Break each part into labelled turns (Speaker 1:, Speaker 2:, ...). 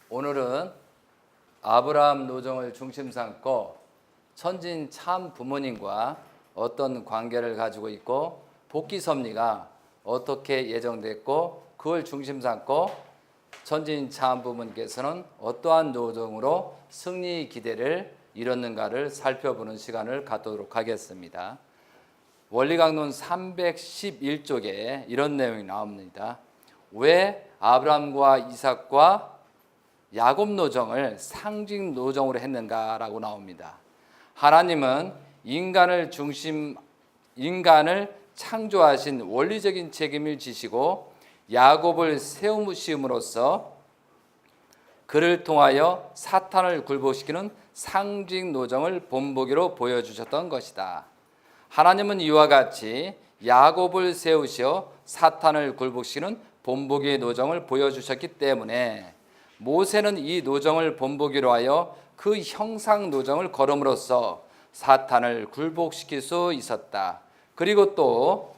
Speaker 1: 오늘은 아브라함 노정을 중심 삼고 천진 참 부모님과 어떤 관계를 가지고 있고 복귀 섭리가 어떻게 예정됐고 그걸 중심 삼고 천진 참 부모님께서는 어떠한 노정으로 승리 기대를 이뤘는가를 살펴보는 시간을 갖도록 하겠습니다. 원리강론 311쪽에 이런 내용이 나옵니다. 왜 아브라함과 이삭과 야곱 노정을 상징 노정으로 했는가라고 나옵니다. 하나님은 인간을 창조하신 원리적인 책임을 지시고 야곱을 세우심으로써 그를 통하여 사탄을 굴복시키는 상징 노정을 본보기로 보여주셨던 것이다. 하나님은 이와 같이 야곱을 세우시어 사탄을 굴복시키는 본보기의 노정을 보여주셨기 때문에 모세는 이 노정을 본보기로 하여 그 형상 노정을 걸음으로써 사탄을 굴복시킬 수 있었다. 그리고 또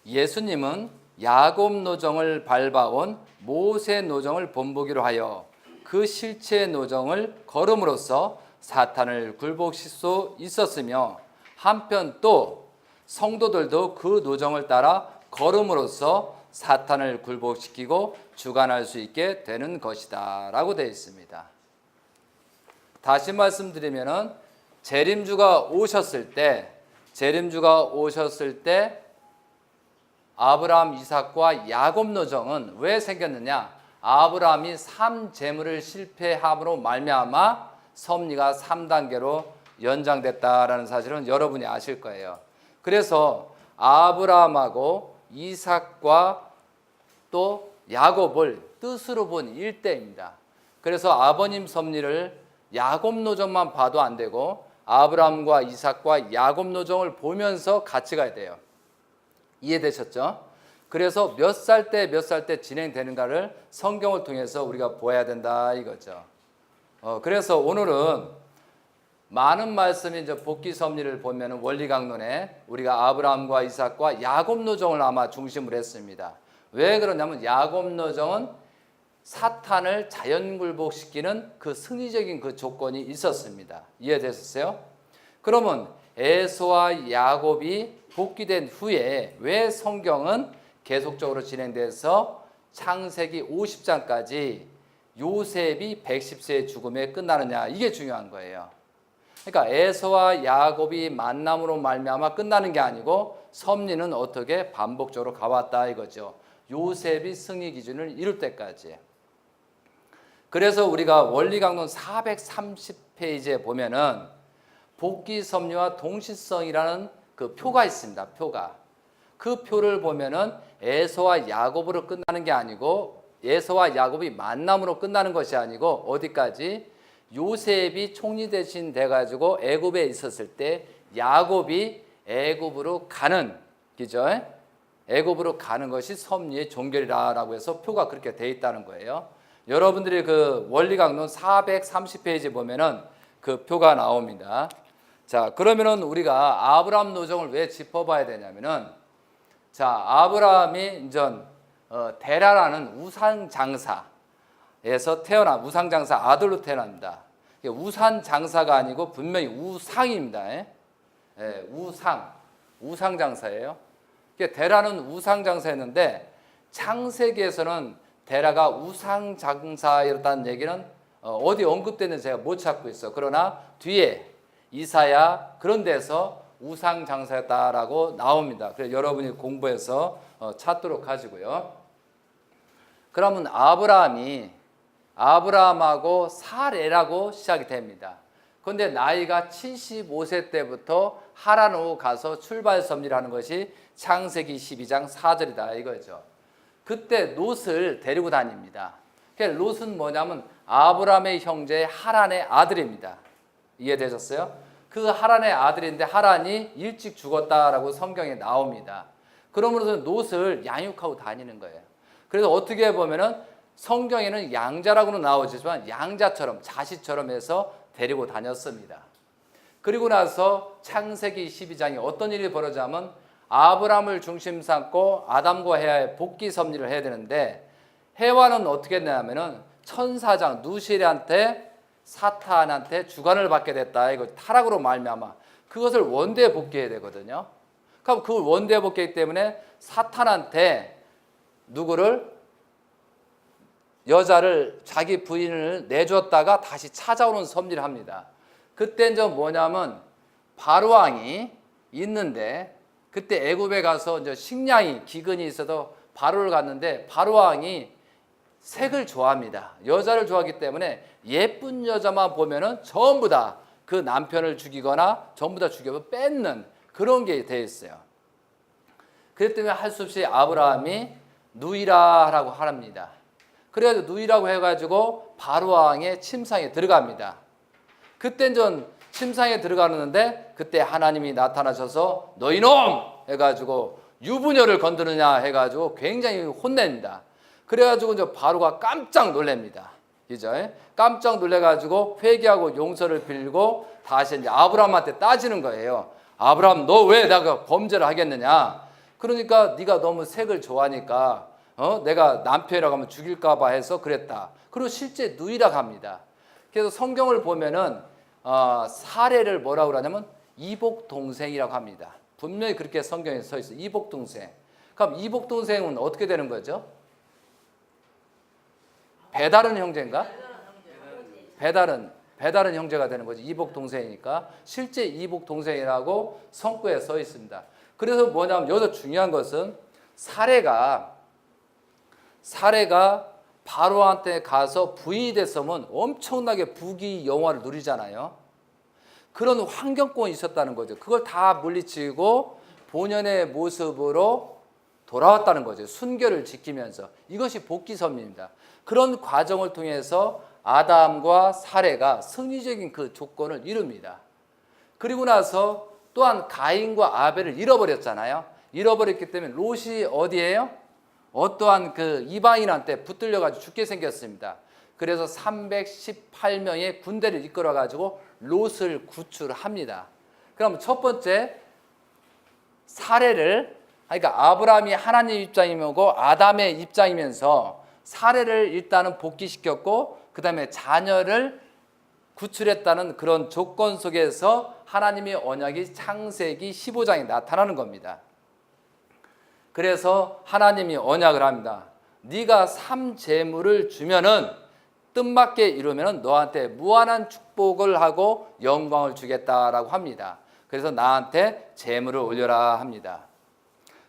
Speaker 1: 예수님은 야곱 노정을 밟아온 모세 노정을 본보기로 하여 그 실체 노정을 걸음으로써 사탄을 굴복시킬 수 있었으며 한편 또 성도들도 그 노정을 따라 걸음으로써 사탄을 굴복시키고 주관할 수 있게 되는 것이다 라고 되어 있습니다. 다시 말씀드리면은 재림주가 오셨을 때 아브라함, 이삭과 야곱 노정은 왜 생겼느냐? 아브라함이 3재물을 실패함으로 말미암아 섭리가 3단계로 연장됐다라는 사실은 여러분이 아실 거예요. 그래서 아브라함하고 이삭과 또 야곱을 뜻으로 본 일대입니다. 그래서 아버님 섭리를 야곱 노정만 봐도 안 되고 아브라함과 이삭과 야곱 노정을 보면서 같이 가야 돼요. 이해되셨죠? 그래서 몇 살 때 진행되는가를 성경을 통해서 우리가 보아야 된다 이거죠. 그래서 오늘은 많은 말씀이 이제 복귀 섭리를 보면은 원리 강론에 우리가 아브라함과 이삭과 야곱 노정을 아마 중심으로 했습니다. 왜 그러냐면 야곱 노정은 사탄을 자연 굴복시키는 그 승리적인 그 조건이 있었습니다. 이해되셨어요? 그러면 에서와 야곱이 복귀된 후에 왜 성경은 계속적으로 진행돼서 창세기 50장까지 요셉이 110세의 죽음에 끝나느냐, 이게 중요한 거예요. 그러니까 에서와 야곱이 만남으로 말미암아 끝나는 게 아니고 섭리는 어떻게 반복적으로 가왔다 이거죠. 요셉이 승리 기준을 이룰 때까지. 그래서 우리가 원리강론 430페이지에 보면은 복귀 섭리와 동시성이라는 그 표가 있습니다. 표가. 그 표를 보면은 에서와 야곱으로 끝나는 게 아니고 에서와 야곱이 만남으로 끝나는 것이 아니고 어디까지? 요셉이 총리 대신 돼가지고 애굽에 있었을 때 야곱이 애굽으로 가는, 그죠? 애굽으로 가는 것이 섭리의 종결이라고 해서 표가 그렇게 돼 있다는 거예요. 여러분들이 그 원리강론 430페이지 보면은 그 표가 나옵니다. 자, 그러면은 우리가 아브라함 노정을 왜 짚어봐야 되냐면은, 자, 아브라함이 이전 데라라는 우상 장사에서 우상장사 아들로 태어납니다. 우상 장사가 아니고 분명히 우상입니다. 우상 장사예요. 데라는 우상 장사였는데 창세기에서는 데라가 우상 장사였다는 얘기는 어디 언급되는지 제가 못 찾고 있어. 그러나 뒤에 이사야 그런 데서 우상 장사였다라고 나옵니다. 그래서 여러분이 공부해서 찾도록 하시고요. 그러면 아브라함하고 사레라고 시작이 됩니다. 그런데 나이가 75세 때부터 하란으로 가서 출발 섭리를 하는 것이 창세기 12장 4절이다 이거죠. 그때 롯을 데리고 다닙니다. 롯은 뭐냐면 아브라함의 형제 하란의 아들입니다. 이해되셨어요? 그 하란의 아들인데 하란이 일찍 죽었다라고 성경에 나옵니다. 그러므로서 롯을 양육하고 다니는 거예요. 그래서 어떻게 보면은 성경에는 양자라고는 나오지만 양자처럼 자식처럼 해서 데리고 다녔습니다. 그리고 나서 창세기 12장에 어떤 일이 벌어지냐면 아브라함을 중심 삼고 아담과 해와의 복귀 섭리를 해야 되는데 해와는 어떻게 했냐면은 천사장 누실한테 사탄한테 주관을 받게 됐다. 이거 타락으로 말미암아 그것을 원대에 복귀해야 되거든요. 그럼 그 원대에 복귀하기 때문에 사탄한테 누구를 여자를 자기 부인을 내줬다가 다시 찾아오는 섭리를 합니다. 그때는 좀 뭐냐면 바로왕이 있는데 그때 애굽에 가서 이제 식량이 기근이 있어도 바로를 갔는데 바로왕이 색을 좋아합니다. 여자를 좋아하기 때문에 예쁜 여자만 보면은 전부 다 그 남편을 죽이거나 전부 다 죽여 뺏는 그런 게 돼 있어요. 그렇기 때문에 할 수 없이 아브라함이 누이라라고 합니다. 그래가지고 누이라고 해가지고 바로왕의 침상에 들어갑니다. 그땐 전 침상에 들어가는데 그때 하나님이 나타나셔서 너희 놈 해가지고 유부녀를 건드느냐 해가지고 굉장히 혼냅니다. 그래가지고 이제 바로가 깜짝 놀랍니다. 그죠? 깜짝 놀래가지고 회개하고 용서를 빌고 다시 이제 아브라함한테 따지는 거예요. 아브라함 너 왜 내가 범죄를 하겠느냐? 그러니까 네가 너무 색을 좋아하니까 내가 남편이라고 하면 죽일까봐 해서 그랬다. 그리고 실제 누이라고 합니다. 그래서 성경을 보면은 사례를 뭐라고 그러냐면 이복 동생이라고 합니다. 분명히 그렇게 성경에 써 있어요. 이복 동생. 그럼 이복 동생은 어떻게 되는 거죠? 배다른 형제인가? 배다른 형제가 되는 거죠. 이복 동생이니까 실제 이복 동생이라고 성구에 써 있습니다. 그래서 뭐냐면 여기서 중요한 것은 사례가 바로한테 가서 부인이 됐으면 엄청나게 부귀 영화를 누리잖아요. 그런 환경권이 있었다는 거죠. 그걸 다 물리치고 본연의 모습으로 돌아왔다는 거죠. 순결을 지키면서. 이것이 복귀 섭리입니다. 그런 과정을 통해서 아담과 사례가 승리적인 그 조건을 이룹니다. 그리고 나서 또한 가인과 아벨을 잃어버렸잖아요. 잃어버렸기 때문에 롯이 어디예요? 어떠한 그 이방인한테 붙들려 가지고 죽게 생겼습니다. 그래서 318명의 군대를 이끌어 가지고 롯을 구출합니다. 그럼 첫 번째 사례를 그러니까 아브라함이 하나님 입장이고 아담의 입장이면서 사례를 일단은 복귀시켰고 그 다음에 자녀를 구출했다는 그런 조건 속에서 하나님의 언약이 창세기 15장에 나타나는 겁니다. 그래서 하나님이 언약을 합니다. 네가 삼재물을 주면은 뜻맞게 이루면은 너한테 무한한 축복을 하고 영광을 주겠다라고 합니다. 그래서 나한테 재물을 올려라 합니다.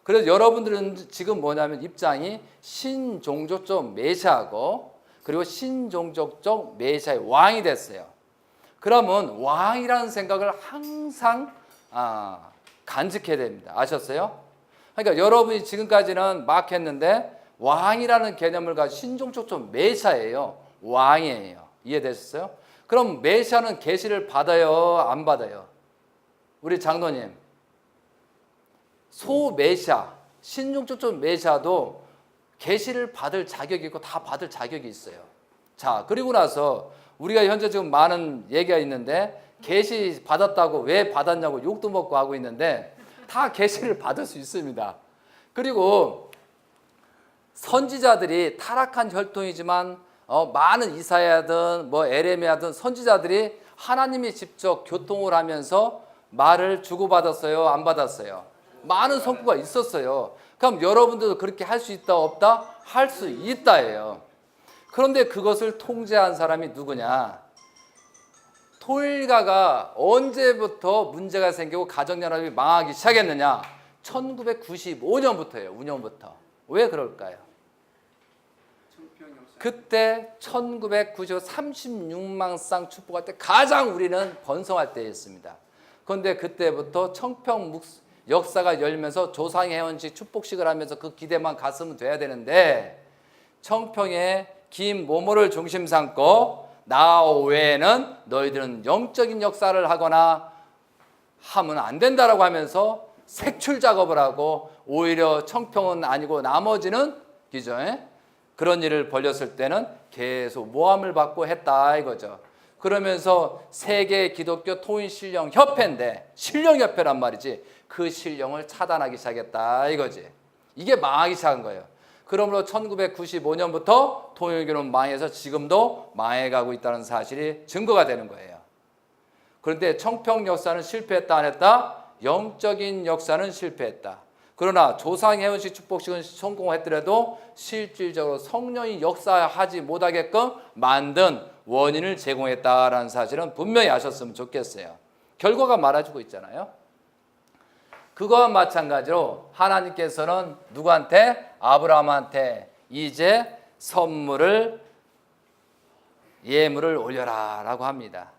Speaker 1: 그래서 여러분들은 지금 뭐냐면 입장이 신종족적 메시아고 그리고 신종족적 메시아의 왕이 됐어요. 그러면 왕이라는 생각을 항상 간직해야 됩니다. 아셨어요? 그러니까 여러분이 지금까지는 막 했는데 왕이라는 개념을 가지고 신종족적 메시아예요. 왕이에요. 이해되셨어요? 그럼 메시아는 계시를 받아요? 안 받아요? 우리 장로님. 소메시아, 신종족적 메시아도 계시를 받을 자격이 있고 다 받을 자격이 있어요. 자, 그리고 나서 우리가 현재 지금 많은 얘기가 있는데 계시 받았다고 왜 받았냐고 욕도 먹고 하고 있는데 다 계시를 받을 수 있습니다. 그리고 선지자들이 타락한 혈통이지만 많은 이사야든 뭐 에레미야든 선지자들이 하나님이 직접 교통을 하면서 말을 주고받았어요? 안 받았어요? 많은 성과가 있었어요. 그럼 여러분들도 그렇게 할 수 있다 없다? 할 수 있다예요. 그런데 그것을 통제한 사람이 누구냐? 토일가가 언제부터 문제가 생기고 가정연합이 망하기 시작했느냐? 1995년부터예요. 운영부터. 왜 그럴까요? 그때 1995 36만 쌍 축복할 때 가장 우리는 번성할 때였습니다. 그런데 그때부터 청평 역사가 열면서 조상의 해원식 축복식을 하면서 그 기대만 갔으면 돼야 되는데 청평에 김 모모를 중심 삼고 나 외에는 너희들은 영적인 역사를 하거나 하면 안 된다라고 하면서 색출 작업을 하고 오히려 청평은 아니고 나머지는 그죠? 그런 일을 벌였을 때는 계속 모함을 받고 했다 이거죠. 그러면서 세계 기독교 통일 신령협회인데 신령협회란 말이지 그 신령을 차단하기 시작했다 이거지. 이게 망하기 시작한 거예요. 그러므로 1995년부터 통일교는 망해서 지금도 망해가고 있다는 사실이 증거가 되는 거예요. 그런데 청평 역사는 실패했다 안 했다? 영적인 역사는 실패했다. 그러나 조상해운식 축복식은 성공했더라도 실질적으로 성령이 역사하지 못하게끔 만든 원인을 제공했다라는 사실은 분명히 아셨으면 좋겠어요. 결과가 말해주고 있잖아요. 그거와 마찬가지로 하나님께서는 누구한테? 아브라함한테 이제 선물을 예물을 올려라 라고 합니다.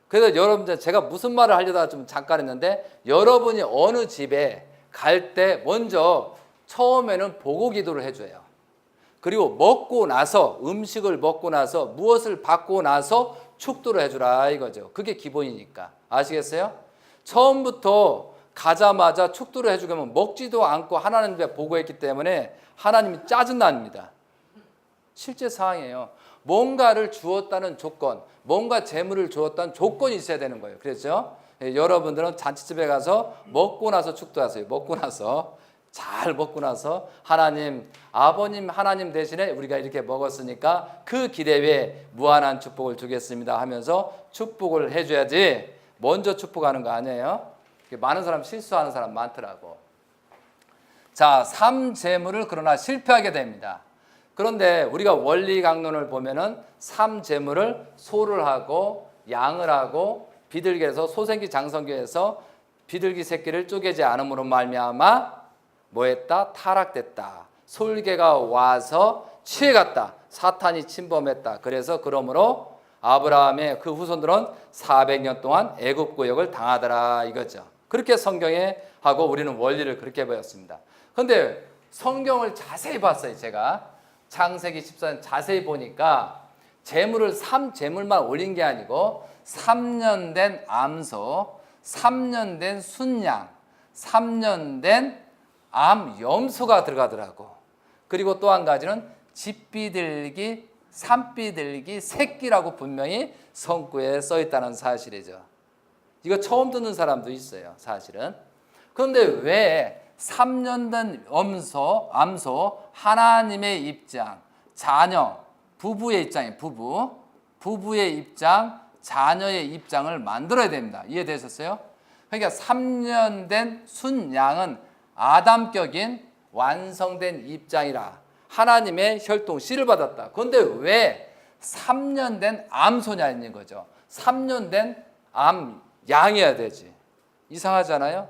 Speaker 1: 그래서 여러분들 제가 무슨 말을 하려다가 좀 잠깐 했는데 여러분이 어느 집에 갈 때 먼저 처음에는 보고 기도를 해줘요. 그리고 먹고 나서 음식을 먹고 나서 무엇을 받고 나서 축도를 해주라 이거죠. 그게 기본이니까. 아시겠어요? 처음부터 가자마자 축도를 해주면 먹지도 않고 하나님 앞에 보고했기 때문에 하나님이 짜증납니다. 실제 상황이에요. 뭔가를 주었다는 조건, 뭔가 재물을 주었다는 조건이 있어야 되는 거예요. 그렇죠? 여러분들은 잔치집에 가서 먹고 나서 축도하세요. 먹고 나서 잘 먹고 나서 하나님, 아버님 하나님 대신에 우리가 이렇게 먹었으니까 그 기대에 무한한 축복을 주겠습니다 하면서 축복을 해줘야지 먼저 축복하는 거 아니에요? 많은 사람 실수하는 사람 많더라고. 자, 삼재물을 그러나 실패하게 됩니다. 그런데 우리가 원리 강론을 보면은 삼재물을 소를 하고 양을 하고 비둘기에서 소생기 장성기에서 비둘기 새끼를 쪼개지 않음으로 말미암아 뭐했다? 타락됐다. 솔개가 와서 취해갔다. 사탄이 침범했다. 그래서 그러므로 아브라함의 그 후손들은 400년 동안 애굽 고역을 당하더라 이거죠. 그렇게 성경에 하고 우리는 원리를 그렇게 배웠습니다. 그런데 성경을 자세히 봤어요. 제가 창세기 14년 자세히 보니까 재물을 3재물만 올린 게 아니고 3년 된 암소, 3년 된 순양, 3년 된 암염소가 들어가더라고. 그리고 또 한 가지는 집비둘기, 산비둘기 새끼라고 분명히 성구에 써 있다는 사실이죠. 이거 처음 듣는 사람도 있어요, 사실은. 그런데 왜 3년 된 암소, 하나님의 입장, 자녀, 부부의 입장이에요. 부부의 입장, 자녀의 입장을 만들어야 됩니다. 이해되셨어요? 그러니까 3년 된 순양은 아담격인 완성된 입장이라 하나님의 혈통 씨를 받았다. 그런데 왜 3년 된 암소냐는 거죠. 3년 된 양이어야 되지. 이상하잖아요.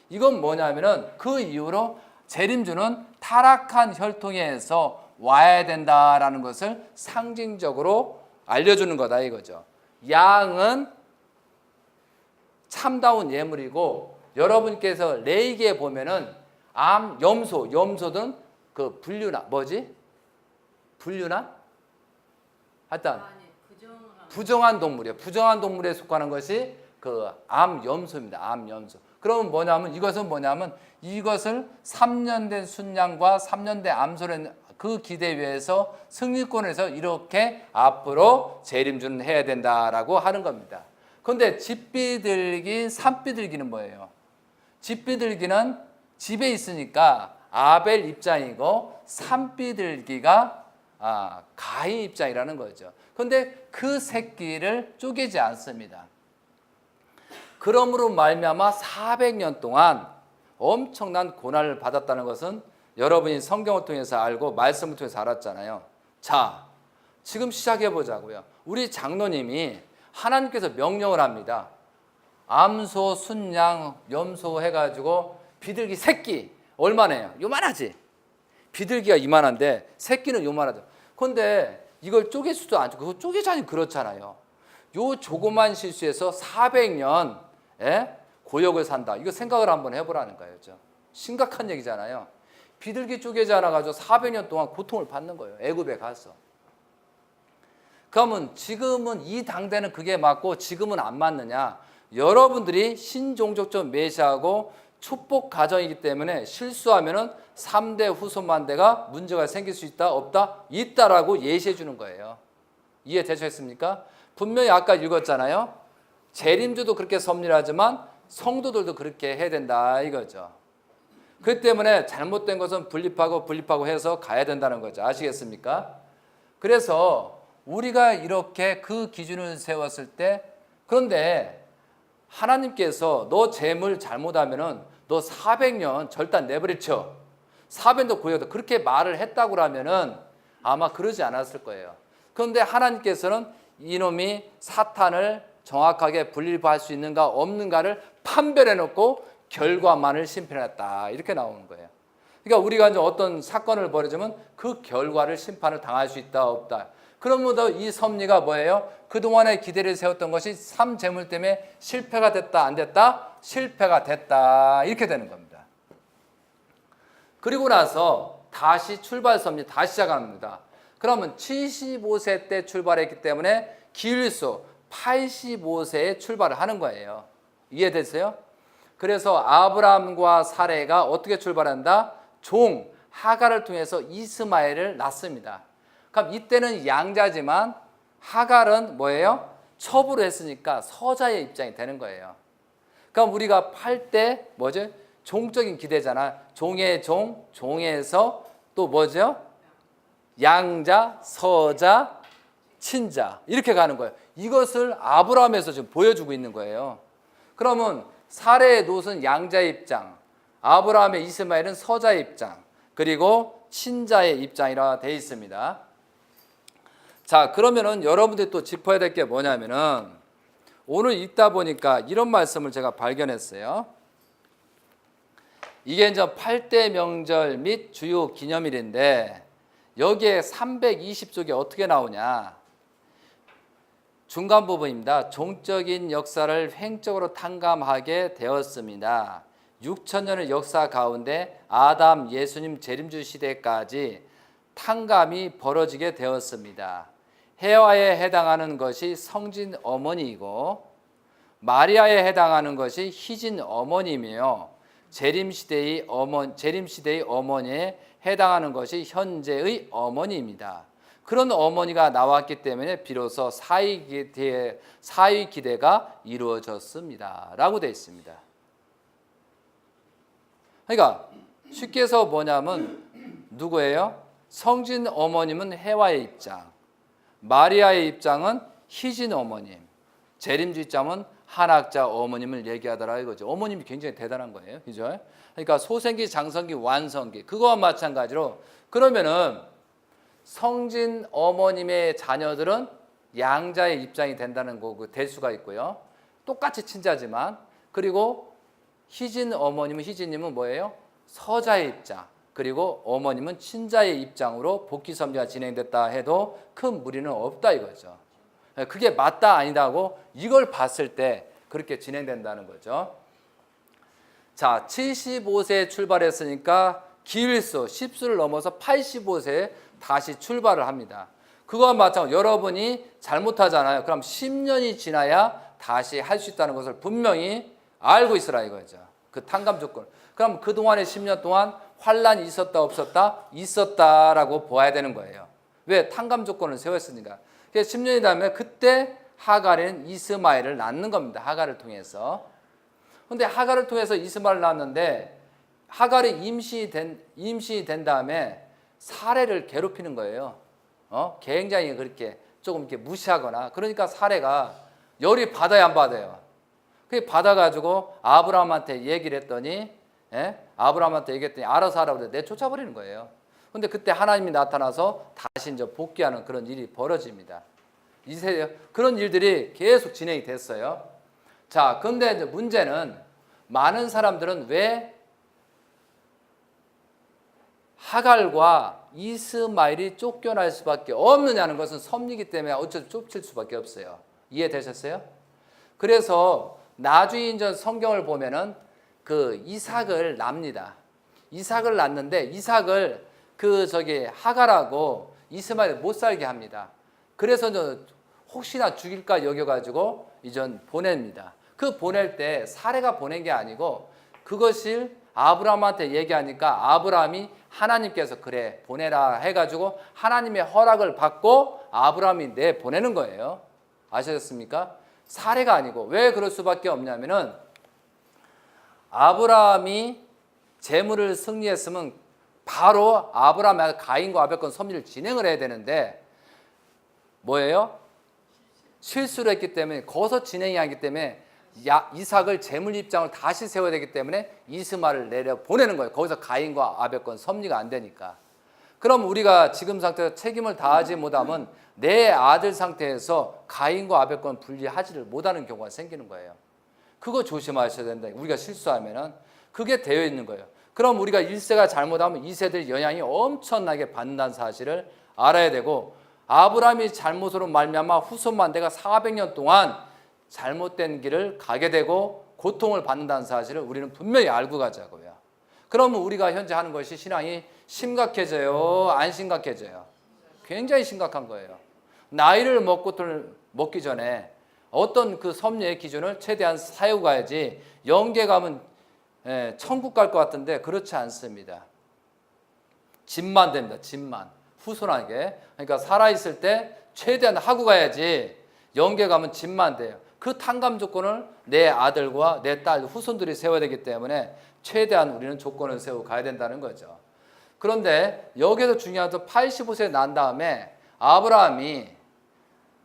Speaker 1: 이건 뭐냐면은 그 이후로 재림주는 타락한 혈통에서 와야 된다라는 것을 상징적으로 알려주는 거다 이거죠. 양은 참다운 예물이고 여러분께서 레위기에 보면은 염소는 그 분류나 분류나? 하여튼 부정한 동물이에요. 부정한 동물에 속하는 것이 그 암염소입니다. 암염소. 그러면 뭐냐면 이것을 3년 된 순양과 3년 된 암소라는 그 기대 위에서 승리권에서 이렇게 앞으로 재림주는 해야 된다라고 하는 겁니다. 그런데 집비둘기, 산비둘기는 뭐예요? 집비둘기는 집에 있으니까 아벨 입장이고 산비둘기가 가인 입장이라는 거죠. 그런데 그 새끼를 쪼개지 않습니다. 그러므로 말미암아 400년 동안 엄청난 고난을 받았다는 것은 여러분이 성경을 통해서 알고 말씀을 통해서 알았잖아요. 자, 지금 시작해 보자고요. 우리 장로님이 하나님께서 명령을 합니다. 암소, 순양, 염소 해가지고 비둘기 새끼 얼마나요? 요만하지? 비둘기가 이만한데 새끼는 요만하죠. 그런데 이걸 쪼갤 수도 않죠. 그거 쪼개자니 그렇잖아요. 요 조그만 실수에서 400년 고역을 산다. 이거 생각을 한번 해보라는 거예요. 심각한 얘기잖아요. 비둘기 쪼개지 않아가지고 400년 동안 고통을 받는 거예요. 애굽에 가서. 그러면 지금은 이 당대는 그게 맞고 지금은 안 맞느냐? 여러분들이 신종족적 메시아하고 축복 가정이기 때문에 실수하면은 3대 후손만대가 문제가 생길 수 있다? 없다? 있다라고 예시해 주는 거예요. 이해되셨습니까? 분명히 아까 읽었잖아요. 재림주도 그렇게 섭리하지만 성도들도 그렇게 해야 된다 이거죠. 그 때문에 잘못된 것은 분립하고 해서 가야 된다는 거죠. 아시겠습니까? 그래서 우리가 이렇게 그 기준을 세웠을 때, 그런데 하나님께서 너 재물 잘못하면은 너 400년 절단 내버려쳐. 400년 구해도 그렇게 말을 했다고 하면은 아마 그러지 않았을 거예요. 그런데 하나님께서는 이놈이 사탄을 정확하게 분립할 수 있는가 없는가를 판별해 놓고 결과만을 심판했다. 이렇게 나오는 거예요. 그러니까 우리가 이제 어떤 사건을 벌여주면 그 결과를 심판을 당할 수 있다 없다. 그러므로 이 섭리가 뭐예요? 그동안의 기대를 세웠던 것이 삼재물 때문에 실패가 됐다 안 됐다? 실패가 됐다. 이렇게 되는 겁니다. 그리고 나서 다시 출발 섭리 다시 시작합니다. 그러면 75세 때 출발했기 때문에 기일수 85세에 출발을 하는 거예요. 이해되세요? 그래서 아브라함과 사레가 어떻게 출발한다? 종 하갈을 통해서 이스마엘을 낳습니다. 그럼 이때는 양자지만 하갈은 뭐예요? 첩으로 했으니까 서자의 입장이 되는 거예요. 그럼 우리가 팔 때 뭐죠? 종적인 기대잖아. 종의 종, 종에서 또 뭐죠? 양자, 서자, 친자 이렇게 가는 거예요. 이것을 아브라함에서 지금 보여주고 있는 거예요. 그러면 사레의 롯은 양자의 입장, 아브라함의 이스마엘은 서자의 입장, 그리고 친자의 입장이라 되어 있습니다. 자, 그러면은 여러분들이 또 짚어야 될 게 뭐냐면은 오늘 읽다 보니까 이런 말씀을 제가 발견했어요. 이게 이제 8대 명절 및 주요 기념일인데 여기에 320쪽이 어떻게 나오냐? 중간 부분입니다. 종적인 역사를 횡적으로 탕감하게 되었습니다. 6천년의 역사 가운데 아담, 예수님 재림주 시대까지 탕감이 벌어지게 되었습니다. 해와에 해당하는 것이 성진 어머니이고 마리아에 해당하는 것이 희진 어머니이며 재림시대의 어머니에 해당하는 것이 현재의 어머니입니다. 그런 어머니가 나왔기 때문에 비로소 사위 기대가 이루어졌습니다. 라고 되어 있습니다. 그러니까 쉽게 해서 뭐냐면 누구예요? 성진 어머님은 해와의 입장, 마리아의 입장은 희진 어머님, 재림주 입장은 한학자 어머님을 얘기하더라 이거죠. 어머님이 굉장히 대단한 거예요. 그죠? 그러니까 소생기, 장성기, 완성기 그거와 마찬가지로 그러면은 성진 어머님의 자녀들은 양자의 입장이 된다는 거고 될 수가 있고요. 똑같이 친자지만 그리고 희진 어머님은 희진님은 뭐예요? 서자의 입장. 그리고 어머님은 친자의 입장으로 복귀 섭리가 진행됐다 해도 큰 무리는 없다 이거죠. 그게 맞다 아니다고 이걸 봤을 때 그렇게 진행된다는 거죠. 자, 75세에 출발했으니까 기일수 10수를 넘어서 85세에 다시 출발을 합니다. 그거와 마찬가지로 여러분이 잘못하잖아요. 그럼 10년이 지나야 다시 할 수 있다는 것을 분명히 알고 있으라 이거죠. 그 탕감 조건. 그럼 그동안의 10년 동안 환란이 있었다 없었다? 있었다라고 보아야 되는 거예요. 왜? 탕감 조건을 세웠으니까. 10년이 되면 그때 하갈은 이스마엘을 낳는 겁니다. 하갈을 통해서. 근데 하갈을 통해서 이스마엘을 낳았는데 하갈이 임신이 된 다음에 사레를 괴롭히는 거예요. 굉장히 그렇게 조금 이렇게 무시하거나 그러니까 사레가 열이 받아야 안 받아요. 그게 받아가지고 아브라함한테 얘기를 했더니 아브라함한테 얘기했더니 알아서 하라고 내쫓아버리는 거예요. 근데 그때 하나님이 나타나서 다시 이제 복귀하는 그런 일이 벌어집니다. 그런 일들이 계속 진행이 됐어요. 자, 근데 이제 문제는 많은 사람들은 왜 하갈과 이스마엘이 쫓겨날 수밖에 없느냐는 것은 섭리이기 때문에 어쩔 쫓길 수밖에 없어요. 이해되셨어요? 그래서 나중에 이제 성경을 보면은 그 이삭을 낳습니다. 이삭을 낳는데 이삭을 하갈하고 이스마엘 못 살게 합니다. 그래서 혹시나 죽일까 여겨가지고 이전 보냅니다. 그 보낼 때 사레가 보낸 게 아니고 그것을 아브라함한테 얘기하니까 아브라함이 하나님께서 그래 보내라 해가지고 하나님의 허락을 받고 아브라함이 보내는 거예요. 아셨습니까? 사례가 아니고 왜 그럴 수밖에 없냐면은 아브라함이 재물을 승리했으면 바로 아브라함의 가인과 아벨 건 섭리를 진행을 해야 되는데 뭐예요? 실수를 했기 때문에 거기서 진행이 하기 때문에 이삭을 재물 입장을 다시 세워야 되기 때문에 이스마를 내려 보내는 거예요. 거기서 가인과 아벨 건 섭리가 안 되니까. 그럼 우리가 지금 상태에서 책임을 다하지 못하면 내 아들 상태에서 가인과 아벨 건 분리하지를 못하는 경우가 생기는 거예요. 그거 조심하셔야 된다. 우리가 실수하면은 그게 되어 있는 거예요. 그럼 우리가 1세가 잘못하면 2세들 영향이 엄청나게 받는다는 사실을 알아야 되고, 아브라함이 잘못으로 말미암아 후손만 내가 400년 동안 잘못된 길을 가게 되고 고통을 받는다는 사실을 우리는 분명히 알고 가자고요. 그러면 우리가 현재 하는 것이 신앙이 심각해져요? 안 심각해져요? 굉장히 심각한 거예요. 나이를 먹기 전에 어떤 그 섭리의 기준을 최대한 세우고 가야지. 영계 가면 천국 갈 것 같은데 그렇지 않습니다. 집만 됩니다. 집만. 후손에게. 그러니까 살아있을 때 최대한 하고 가야지. 영계 가면 집만 돼요. 그 탕감 조건을 내 아들과 내 딸, 후손들이 세워야 되기 때문에 최대한 우리는 조건을 세우고 가야 된다는 거죠. 그런데 여기서 중요한 건 85세 난 다음에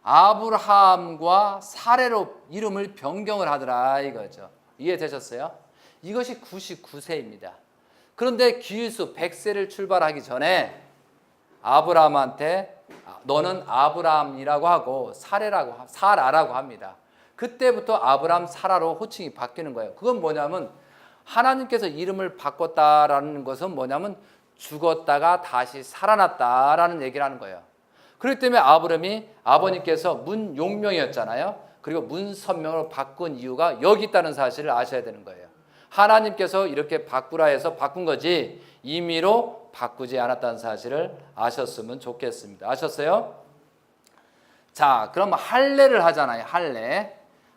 Speaker 1: 아브라함과 사레로 이름을 변경을 하더라 이거죠. 이해되셨어요? 이것이 99세입니다. 그런데 기일수 100세를 출발하기 전에 아브라함한테 너는 아브라함이라고 하고 사라라고 합니다. 그때부터 아브라함 사라로 호칭이 바뀌는 거예요. 그건 뭐냐면 하나님께서 이름을 바꿨다라는 것은 뭐냐면 죽었다가 다시 살아났다라는 얘기를 하는 거예요. 그렇기 때문에 아브라함이 아버님께서 문용명이었잖아요. 그리고 문선명으로 바꾼 이유가 여기 있다는 사실을 아셔야 되는 거예요. 하나님께서 이렇게 바꾸라 해서 바꾼 거지 임의로 바꾸지 않았다는 사실을 아셨으면 좋겠습니다. 아셨어요? 자, 그럼 할례를 하잖아요.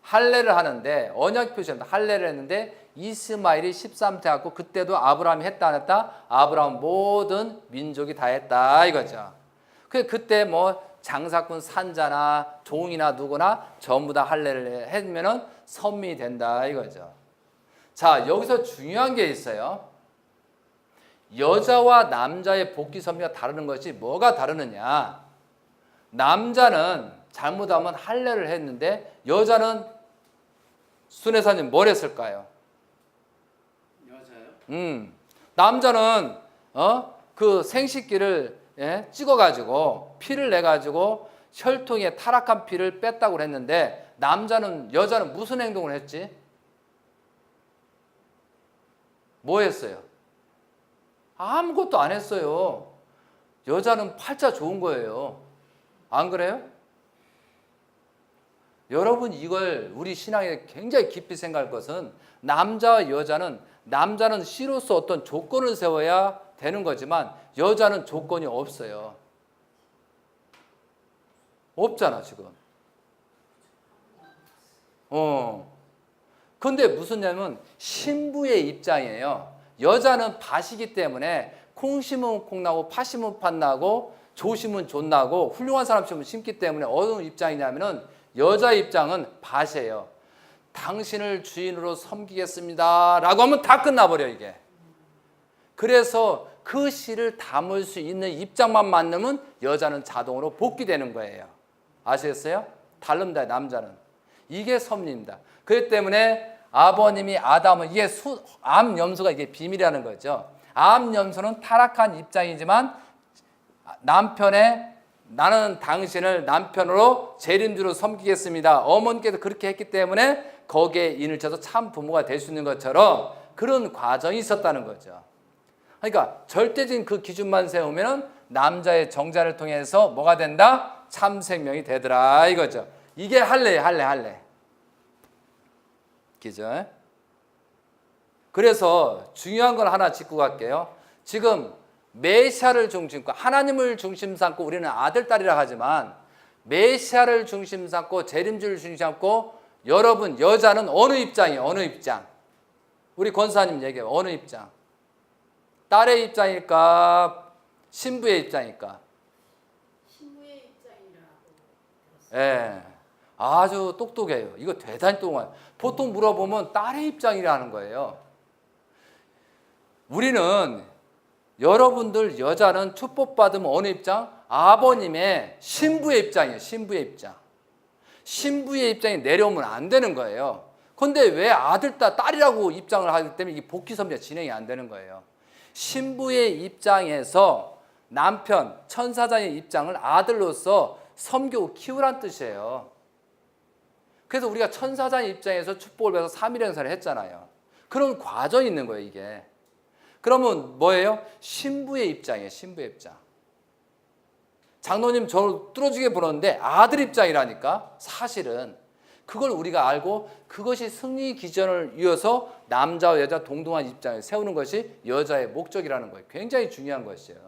Speaker 1: 할례를 하는데 언약 표시합니다. 할례를 했는데 이스마엘이 13세 갖고 그때도 아브라함이 했다 안 했다? 아브라함 모든 민족이 다 했다 이거죠. 그때 뭐 장사꾼 산자나 종이나 누구나 전부 다 할례를 했면은 선민이 된다 이거죠. 자, 여기서 중요한 게 있어요. 여자와 남자의 복귀 선미가 다르는 것이 뭐가 다르느냐? 남자는 잘못하면 할례를 했는데 여자는 순회사님 뭘 했을까요?
Speaker 2: 여자요?
Speaker 1: 남자는 그 생식기를 찍어가지고 피를 내가지고 혈통에 타락한 피를 뺐다고 했는데 여자는 무슨 행동을 했지? 뭐 했어요? 아무것도 안 했어요. 여자는 팔자 좋은 거예요. 안 그래요? 여러분 이걸 우리 신앙에 굉장히 깊이 생각할 것은 남자와 남자는 씨로서 어떤 조건을 세워야 되는 거지만 여자는 조건이 없어요. 없잖아 지금. 근데 무슨 냐면 신부의 입장이에요. 여자는 밭이기 때문에 콩 심으면 콩 나고 팥 심으면 팥 나고 조 심으면 조 나고 훌륭한 사람 심기 때문에 어느 입장이냐면은 여자 입장은 밭이에요. 당신을 주인으로 섬기겠습니다 라고 하면 다 끝나버려 이게. 그래서 그 시를 담을 수 있는 입장만 만나면 여자는 자동으로 복귀되는 거예요. 아시겠어요? 다릅니다 남자는. 이게 섭리입니다. 그렇기 때문에 아버님이 아담은 이게 암 염소가 이게 비밀이라는 거죠. 암 염소는 타락한 입장이지만 나는 당신을 남편으로 재림주로 섬기겠습니다. 어머니께서 그렇게 했기 때문에 거기에 인을 쳐서 참 부모가 될 수 있는 것처럼 그런 과정이 있었다는 거죠. 그러니까 절대적인 그 기준만 세우면 남자의 정자를 통해서 뭐가 된다? 참 생명이 되더라 이거죠. 이게 할례. 그죠? 그래서 중요한 걸 하나 짚고 갈게요. 지금 메시아를 중심 삼고 하나님을 중심 삼고 우리는 아들 딸이라 하지만 메시아를 중심 삼고 재림주를 중심 삼고 여러분 여자는 어느 입장이에요? 어느 입장? 우리 권사님 얘기해요. 어느 입장? 딸의 입장일까? 신부의 입장일까?
Speaker 2: 신부의 입장이라고 들었어요.
Speaker 1: 예. 아주 똑똑해요. 이거 대단히 똑똑해요. 보통 물어보면 딸의 입장이라는 거예요. 우리는 여러분들 여자는 축복받으면 어느 입장? 아버님의 신부의 입장이에요. 신부의 입장. 신부의 입장이 내려오면 안 되는 거예요. 근데 왜 아들, 딸이라고 입장을 하기 때문에 이 복귀 섭리가 진행이 안 되는 거예요. 신부의 입장에서 남편, 천사장의 입장을 아들로서 섬기고 키우란 뜻이에요. 그래서 우리가 천사장의 입장에서 축복을 받아서 3일 행사를 했잖아요. 그런 과정이 있는 거예요, 이게. 그러면 뭐예요? 신부의 입장이에요, 신부의 입장. 장로님 저를 뚫어지게 부르는데 아들 입장이라니까. 사실은 그걸 우리가 알고 그것이 승리 기전을 이어서 남자와 여자 동등한 입장을 세우는 것이 여자의 목적이라는 거예요. 굉장히 중요한 것이에요.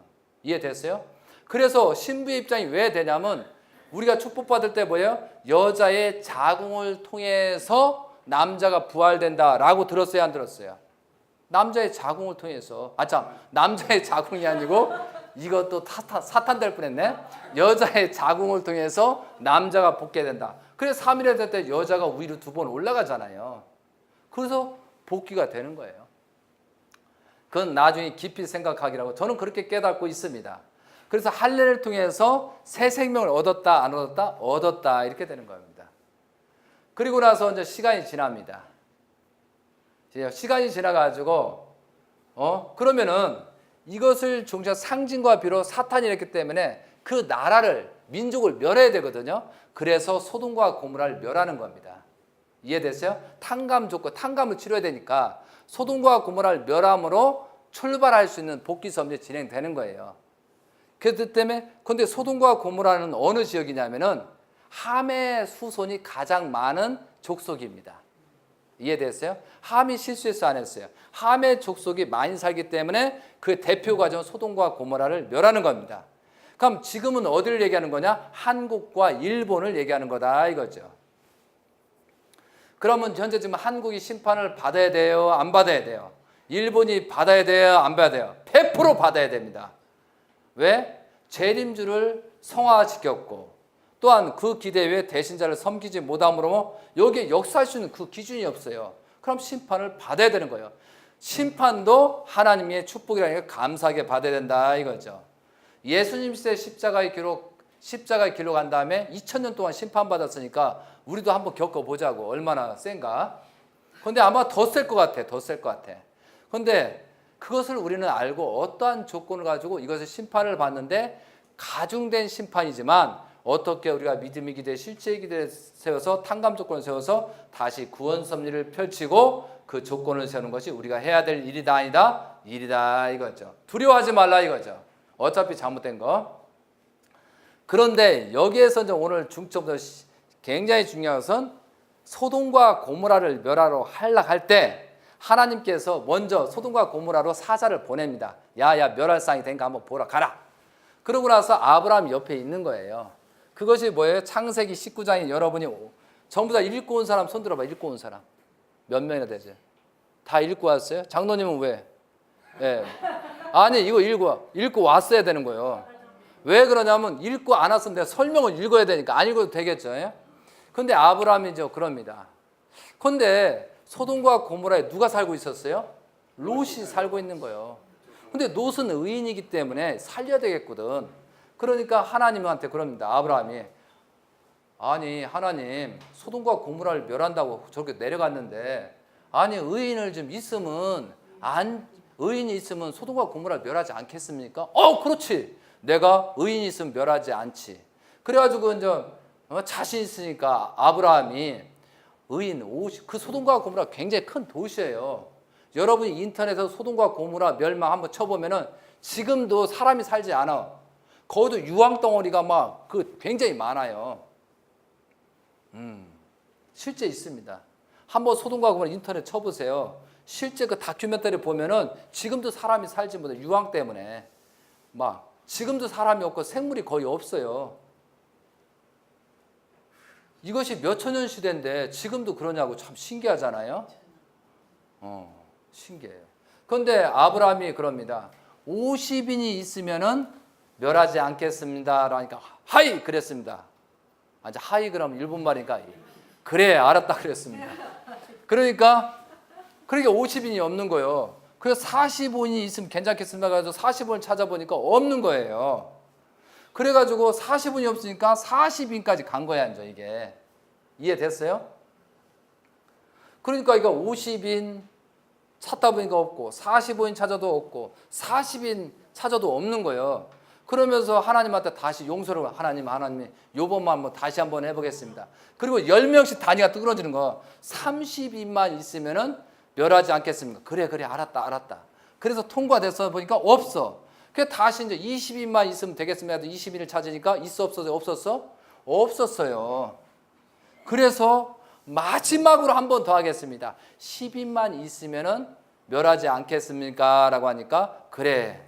Speaker 1: 이해됐어요? 그래서 신부의 입장이 왜 되냐면 우리가 축복받을 때 뭐예요? 여자의 자궁을 통해서 남자가 부활된다라고 들었어요, 안 들었어요? 남자의 자궁을 통해서. 남자의 자궁이 아니고 이것도 사탄 될 뻔했네. 여자의 자궁을 통해서 남자가 복게 된다. 그래서 3일에 될 때 여자가 위로 2번 올라가잖아요. 그래서 복귀가 되는 거예요. 그건 나중에 깊이 생각하기라고 저는 그렇게 깨닫고 있습니다. 그래서 할례를 통해서 새 생명을 얻었다, 안 얻었다? 얻었다, 이렇게 되는 겁니다. 그리고 나서 이제 시간이 지납니다. 시간이 지나가지고 그러면은 이것을 종자 상징과 비로 사탄이 했기 때문에 그 나라를, 민족을 멸해야 되거든요. 그래서 소돔과 고모라를 멸하는 겁니다. 이해됐어요? 탕감 조건, 탕감을 치러야 되니까 소돔과 고모라를 멸함으로 출발할 수 있는 복귀 섭리 진행되는 거예요. 그렇기 때문에 근데 소돔과 고모라는 어느 지역이냐면은 함의 후손이 가장 많은 족속입니다. 이해됐어요? 함이 실수해서 안 했어요. 함의 족속이 많이 살기 때문에 그 대표 과정은 소돔과 고모라를 멸하는 겁니다. 그럼 지금은 어디를 얘기하는 거냐? 한국과 일본을 얘기하는 거다 이거죠. 그러면 현재 지금 한국이 심판을 받아야 돼요? 안 받아야 돼요? 일본이 받아야 돼요? 안 받아야 돼요? 100% 받아야 됩니다. 왜? 재림주를 성화시켰고 또한 그 기대 외에 대신자를 섬기지 못함으로 여기에 역사할 수 있는 그 기준이 없어요. 그럼 심판을 받아야 되는 거예요. 심판도 하나님의 축복이라니까 감사하게 받아야 된다 이거죠. 예수님 시대 십자가의 길로 간 다음에 2000년 동안 심판받았으니까 우리도 한번 겪어보자고. 얼마나 센가. 근데 아마 더 셀 것 같아. 더 셀 것 같아. 근데 그것을 우리는 알고 어떠한 조건을 가지고 이것을 심판을 받는데 가중된 심판이지만 어떻게 우리가 믿음의 기대, 실제의 기대를 세워서 탕감 조건을 세워서 다시 구원 섭리를 펼치고 그 조건을 세우는 것이 우리가 해야 될 일이다 아니다? 일이다 이거죠. 두려워하지 말라 이거죠. 어차피 잘못된 거. 그런데 여기에서 이제 오늘 중점도 굉장히 중요한 것은 소돔과 고모라를 멸하러 하려할 때 하나님께서 먼저 소돔과 고모라로 사자를 보냅니다. 야야 멸할 상이 된가 한번 보러 가라. 그러고 나서 아브라함이 옆에 있는 거예요. 그것이 뭐예요? 창세기 19장에 여러분이 전부 다 읽고 온 사람 손 들어봐. 읽고 온 사람 몇 명이나 되죠? 다 읽고 왔어요? 장로님은 왜? 네. 아니 이거 읽고 왔어야 되는 거예요. 왜 그러냐면 읽고 안 왔으면 내가 설명을 읽어야 되니까. 안 읽어도 되겠죠. 근데 아브라함이 이제 그럽니다. 근데 소돔과 고모라에 누가 살고 있었어요? 롯이 살고 있는 거예요. 근데 롯은 의인이기 때문에 살려야 되겠거든. 그러니까 하나님한테 그럽니다. 아브라함이 아니 하나님 소돔과 고모라를 멸한다고 저렇게 내려갔는데 아니 의인을 좀 있으면 의인이 있으면 소돔과 고모라를 멸하지 않겠습니까? 그렇지. 내가 의인이 있으면 멸하지 않지. 그래가지고 이제 자신 있으니까 아브라함이 그 소돔과 고모라 굉장히 큰 도시예요. 여러분이 인터넷에서 소돔과 고모라 멸망 한번 쳐보면은 지금도 사람이 살지 않아. 거기도 유황 덩어리가 막 굉장히 많아요. 실제 있습니다. 한번 소돔과 고모라 인터넷 쳐보세요. 실제 그 다큐멘터리 보면은 지금도 사람이 살지 못해. 유황 때문에 막 지금도 사람이 없고 생물이 거의 없어요. 이것이 몇천 년 시대인데 지금도 그러냐고 참 신기하잖아요. 신기해요. 그런데 아브라함이 그럽니다. 50인이 있으면은 멸하지 않겠습니다. 라니까 하이 그랬습니다. 아니 하이 그러면 일본 말이니까 그래 알았다 그랬습니다. 그러니까 50인이 없는 거예요. 그래서 45인이 있으면 괜찮겠습니다. 그래서 45인 찾아보니까 없는 거예요. 그래가지고 40인이 없으니까 40인까지 간 거야, 이제 이게. 이해됐어요? 그러니까 이거 50인 찾다 보니까 없고 45인 찾아도 없고 40인 찾아도 없는 거예요. 그러면서 하나님한테 다시 용서를 하나님이 요번만 한번 다시 한번 해보겠습니다. 그리고 10명씩 단위가 뚫어지는 거. 30인만 있으면은 멸하지 않겠습니까? 그래 알았다. 그래서 통과돼서 보니까 없어. 그래서 다시 이제 20인만 있으면 되겠습니다. 20인을 찾으니까 있어 없었어? 없었어요. 그래서 마지막으로 한 번 더 하겠습니다. 10인만 있으면은 멸하지 않겠습니까? 라고 하니까 그래.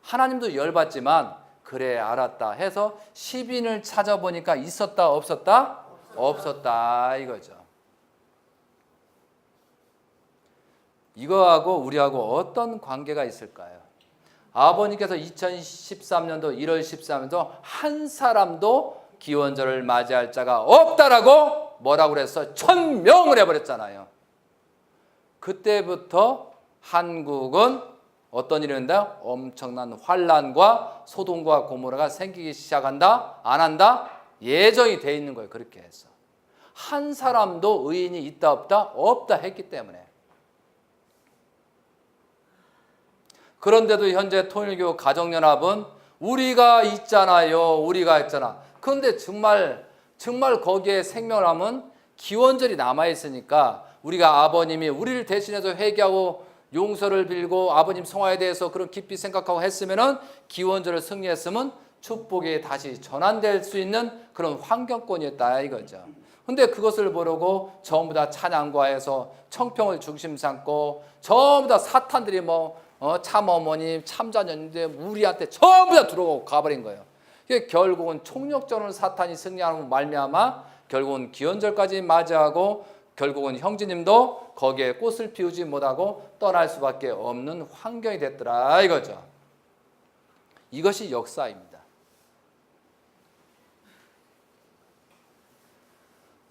Speaker 1: 하나님도 열받지만 그래 알았다 해서 10인을 찾아보니까 있었다 없었다? 없었다 이거죠. 이거하고 우리하고 어떤 관계가 있을까요? 아버님께서 2013년도 1월 13일도 한 사람도 기원절을 맞이할 자가 없다라고 뭐라고 그랬어? 천명을 해버렸잖아요. 그때부터 한국은 어떤 일이 있는다? 엄청난 환란과 소돔과 고모라가 생기기 시작한다? 안 한다? 예정이 돼 있는 거예요. 그렇게 해서 한 사람도 의인이 있다 없다? 없다 했기 때문에. 그런데도 현재 통일교 가정연합은 우리가 있잖아요. 우리가 있잖아. 그런데 정말 거기에 생명을 하면 기원절이 남아있으니까 우리가 아버님이 우리를 대신해서 회개하고 용서를 빌고 아버님 성화에 대해서 그런 깊이 생각하고 했으면은 기원절을 승리했으면 축복이 다시 전환될 수 있는 그런 환경권이었다 이거죠. 근데 그것을 모르고 전부 다 찬양과에서 청평을 중심 삼고 전부 다 사탄들이 참어머님, 참자녀인데 우리한테 전부 다 들어오고 가버린 거예요. 결국은 총력전을 사탄이 승리하는 말미암아 결국은 기원절까지 맞이하고 결국은 형제님도 거기에 꽃을 피우지 못하고 떠날 수밖에 없는 환경이 됐더라 이거죠. 이것이 역사입니다.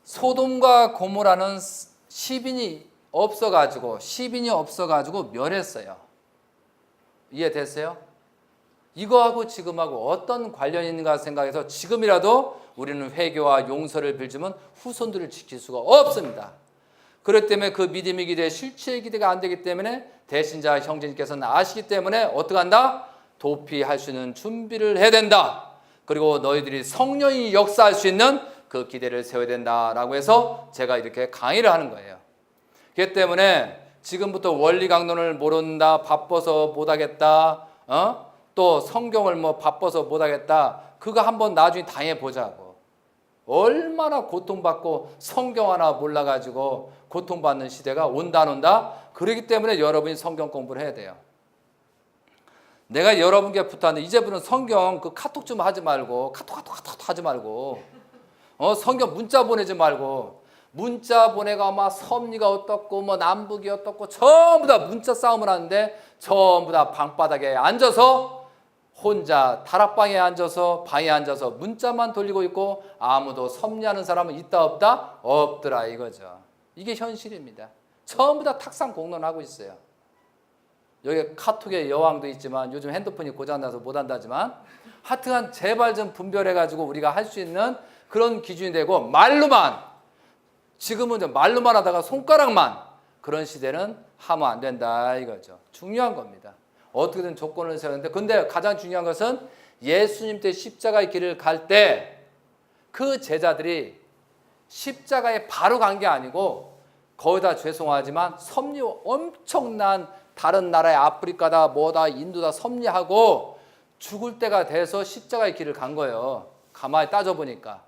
Speaker 1: 소돔과 고모라는 10인이 없어가지고 멸했어요. 이해됐어요? 이거하고 지금하고 어떤 관련이 있는가 생각해서 지금이라도 우리는 회개와 용서를 빌지만 후손들을 지킬 수가 없습니다. 그렇기 때문에 그 믿음의 기대, 실체의 기대가 안 되기 때문에 대신자 형제님께서는 아시기 때문에 어떻게 한다? 도피할 수 있는 준비를 해야 된다. 그리고 너희들이 성령이 역사할 수 있는 그 기대를 세워야 된다라고 해서 제가 이렇게 강의를 하는 거예요. 그렇기 때문에 지금부터 원리 강론을 모른다, 바빠서 못하겠다, 또 성경을 바빠서 못하겠다, 그거 한번 나중에 당해보자고. 얼마나 고통받고 성경 하나 몰라가지고 고통받는 시대가 온다 안 온다? 그렇기 때문에 여러분이 성경 공부를 해야 돼요. 내가 여러분께 부탁하는데 이제부터는 성경 그 카톡 좀 하지 말고 카톡 하지 말고 성경 문자 보내지 말고 문자 보내가 막 섭리가 어떻고 남북이 어떻고 전부 다 문자 싸움을 하는데 전부 다 방바닥에 앉아서 혼자 다락방에 앉아서 방에 앉아서 문자만 돌리고 있고 아무도 섭리하는 사람은 있다 없다? 없더라 이거죠. 이게 현실입니다. 전부 다 탁상 공론하고 있어요. 여기 카톡에 여왕도 있지만 요즘 핸드폰이 고장나서 못한다지만 하여튼 제발 좀 분별해가지고 우리가 할 수 있는 그런 기준이 되고 말로만 지금은 말로만 하다가 손가락만 그런 시대는 하면 안 된다 이거죠. 중요한 겁니다. 어떻게든 조건을 세우는데 근데 가장 중요한 것은 예수님 때 십자가의 길을 갈 때 그 제자들이 십자가에 바로 간 게 아니고 거기다 죄송하지만 섭리 엄청난 다른 나라의 아프리카다 뭐다 인도다 섭리하고 죽을 때가 돼서 십자가의 길을 간 거예요. 가만히 따져보니까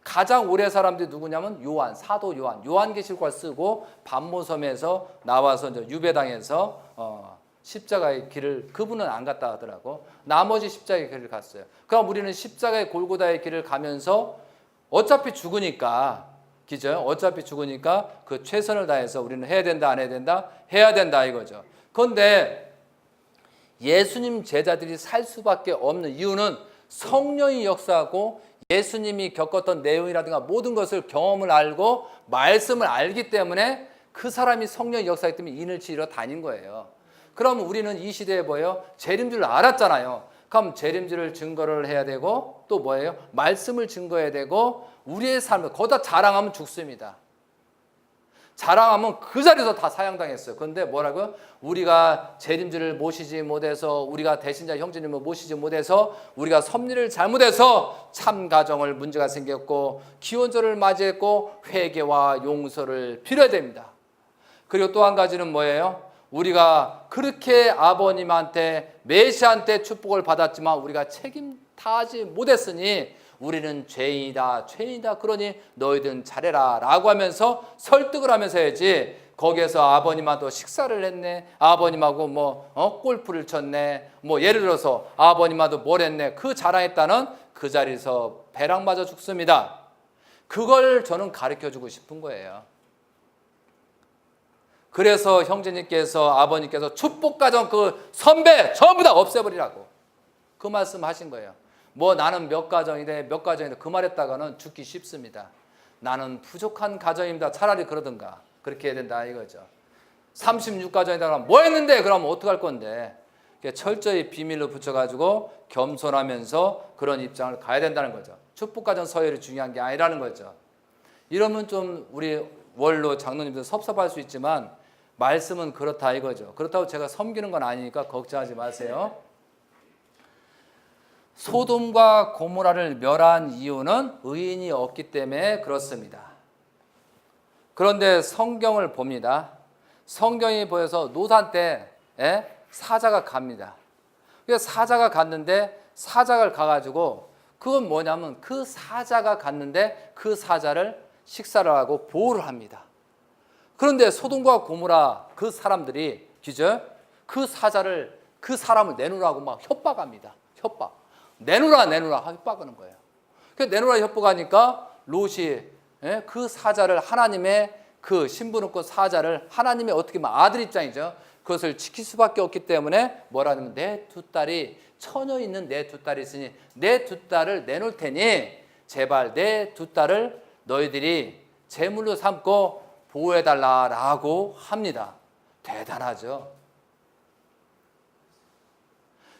Speaker 1: 가장 오래 사람들이 누구냐면 사도 요한계시록을 쓰고 반모섬에서 나와서 이제 유배당해서 십자가의 길을 그분은 안 갔다 하더라고. 나머지 십자가의 길을 갔어요. 그럼 우리는 십자가의 골고다의 길을 가면서 어차피 죽으니까 그죠? 어차피 죽으니까 그 최선을 다해서 우리는 해야 된다 안 해야 된다? 해야 된다 이거죠. 그런데 예수님 제자들이 살 수밖에 없는 이유는 성령이 역사하고 예수님이 겪었던 내용이라든가 모든 것을 경험을 알고 말씀을 알기 때문에 그 사람이 성령의 역사이기 때문에 인을 치러 다닌 거예요. 그럼 우리는 이 시대에 뭐예요? 재림주를 알았잖아요. 그럼 재림주를 증거를 해야 되고 또 뭐예요? 말씀을 증거해야 되고 우리의 삶을 거기다 자랑하면 죽습니다. 자랑하면 그 자리에서 다 사형당했어요. 그런데 뭐라고요? 우리가 재림주를 모시지 못해서 우리가 대신자 형제님을 모시지 못해서 우리가 섭리를 잘못해서 참 가정을 문제가 생겼고 기원절을 맞이했고 회개와 용서를 빌어야 됩니다. 그리고 또 한 가지는 뭐예요? 우리가 그렇게 아버님한테 메시아한테 축복을 받았지만 우리가 책임 다하지 못했으니 우리는 죄인이다 죄인이다 그러니 너희들은 잘해라 라고 하면서 설득을 하면서 해야지 거기에서 아버님하고 식사를 했네 아버님하고 골프를 쳤네 예를 들어서 아버님하고 뭘 했네 그 자랑했다는 그 자리에서 배락 맞아 죽습니다. 그걸 저는 가르쳐주고 싶은 거예요. 그래서 형제님께서 아버님께서 축복가정 그 선배 전부 다 없애버리라고 그 말씀 하신 거예요. 나는 몇 가정이래 몇 가정이래 그 말했다가는 죽기 쉽습니다. 나는 부족한 가정입니다. 차라리 그러든가 그렇게 해야 된다 이거죠. 36가정이다 뭐 했는데 그러면 어떡할 건데 철저히 비밀로 붙여가지고 겸손하면서 그런 입장을 가야 된다는 거죠. 축복가정 서열이 중요한 게 아니라는 거죠. 이러면 좀 우리 원로 장로님들 섭섭할 수 있지만 말씀은 그렇다 이거죠. 그렇다고 제가 섬기는 건 아니니까 걱정하지 마세요. 소돔과 고모라를 멸한 이유는 의인이 없기 때문에 그렇습니다. 그런데 성경을 봅니다. 성경이 보여서 노산 때 사자가 갑니다. 그래서 사자가 갔는데 사자가 가가지고 그건 뭐냐면 그 사자가 갔는데 그 사자를 식사를 하고 보호를 합니다. 그런데 소돔과 고모라 그 사람들이 그 사자를 그 사람을 내놓으라고 막 협박합니다. 협박. 내놓으라 협박하는 거예요. 내놓으라 협박하니까 롯이 그 사자를 하나님의 그 신분없고 사자를 하나님의 어떻게 보면 아들 입장이죠. 그것을 지킬 수밖에 없기 때문에 뭐라냐면 내 두 딸이 처녀 있는 내 두 딸이 있으니 내 두 딸을 내놓을 테니 제발 내 두 딸을 너희들이 제물로 삼고 보호해달라라고 합니다. 대단하죠.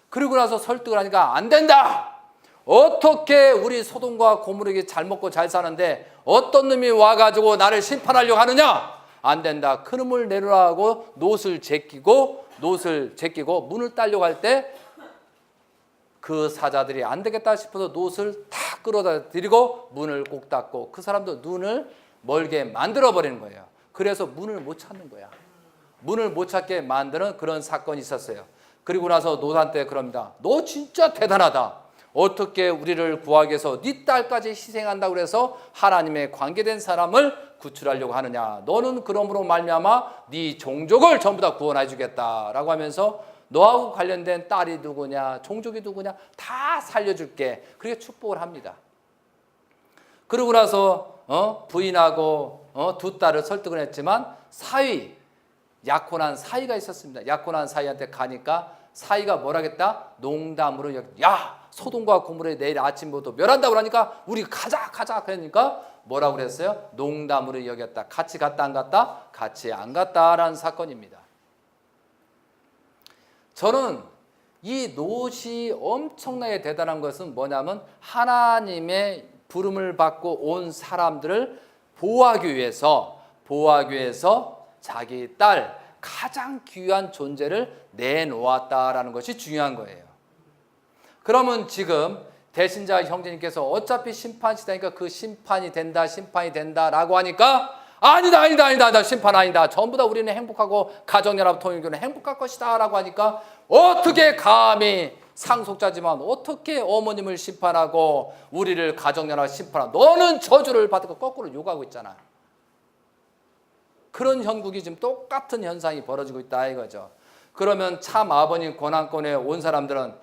Speaker 1: 그리고 나서 설득을 하니까 안 된다. 어떻게 우리 소돔과 고모르기 잘 먹고 잘 사는데 어떤 놈이 와가지고 나를 심판하려고 하느냐? 안 된다. 큰 놈을 내놓으라고 놋을 제끼고 문을 따려고 할 때 그 사자들이 안 되겠다 싶어서 놋을 다 끌어다 드리고 문을 꼭 닫고 그 사람도 눈을 멀게 만들어 버리는 거예요. 그래서 문을 못 찾는 거야. 문을 못 찾게 만드는 그런 사건이 있었어요. 그리고 나서 노산 때 그럽니다. 너 진짜 대단하다. 어떻게 우리를 구하기 위해서 네 딸까지 희생한다고 그래서 하나님의 관계된 사람을 구출하려고 하느냐. 너는 그러므로 말미암아 네 종족을 전부 다 구원해 주겠다라고 하면서 너하고 관련된 딸이 누구냐 종족이 누구냐 다 살려줄게. 그렇게 축복을 합니다. 그러고 나서 부인하고 두 딸을 설득을 했지만 약혼한 사위가 있었습니다. 약혼한 사위한테 가니까 사위가 뭐라겠다? 농담으로 야 소돔과 고모라를 내일 아침부터 멸한다고 그러니까 우리 가자 그러니까 뭐라고 그랬어요? 농담으로 여겼다. 같이 갔다 안 갔다? 같이 안 갔다라는 사건입니다. 저는 이 롯이 엄청나게 대단한 것은 뭐냐면 하나님의 부름을 받고 온 사람들을 보호하기 위해서 자기 딸 가장 귀한 존재를 내놓았다라는 것이 중요한 거예요. 그러면 지금 대신자 형제님께서 어차피 심판시다니까 그 심판이 된다라고 하니까 아니다 심판 아니다 전부 다 우리는 행복하고 가정연합 통일교는 행복할 것이다 라고 하니까 어떻게 감히 상속자지만 어떻게 어머님을 심판하고 우리를 가정연합 심판하고 너는 저주를 받고 거꾸로 욕하고 있잖아. 그런 형국이 지금 똑같은 현상이 벌어지고 있다 이거죠. 그러면 참 아버님 권한권에 온 사람들은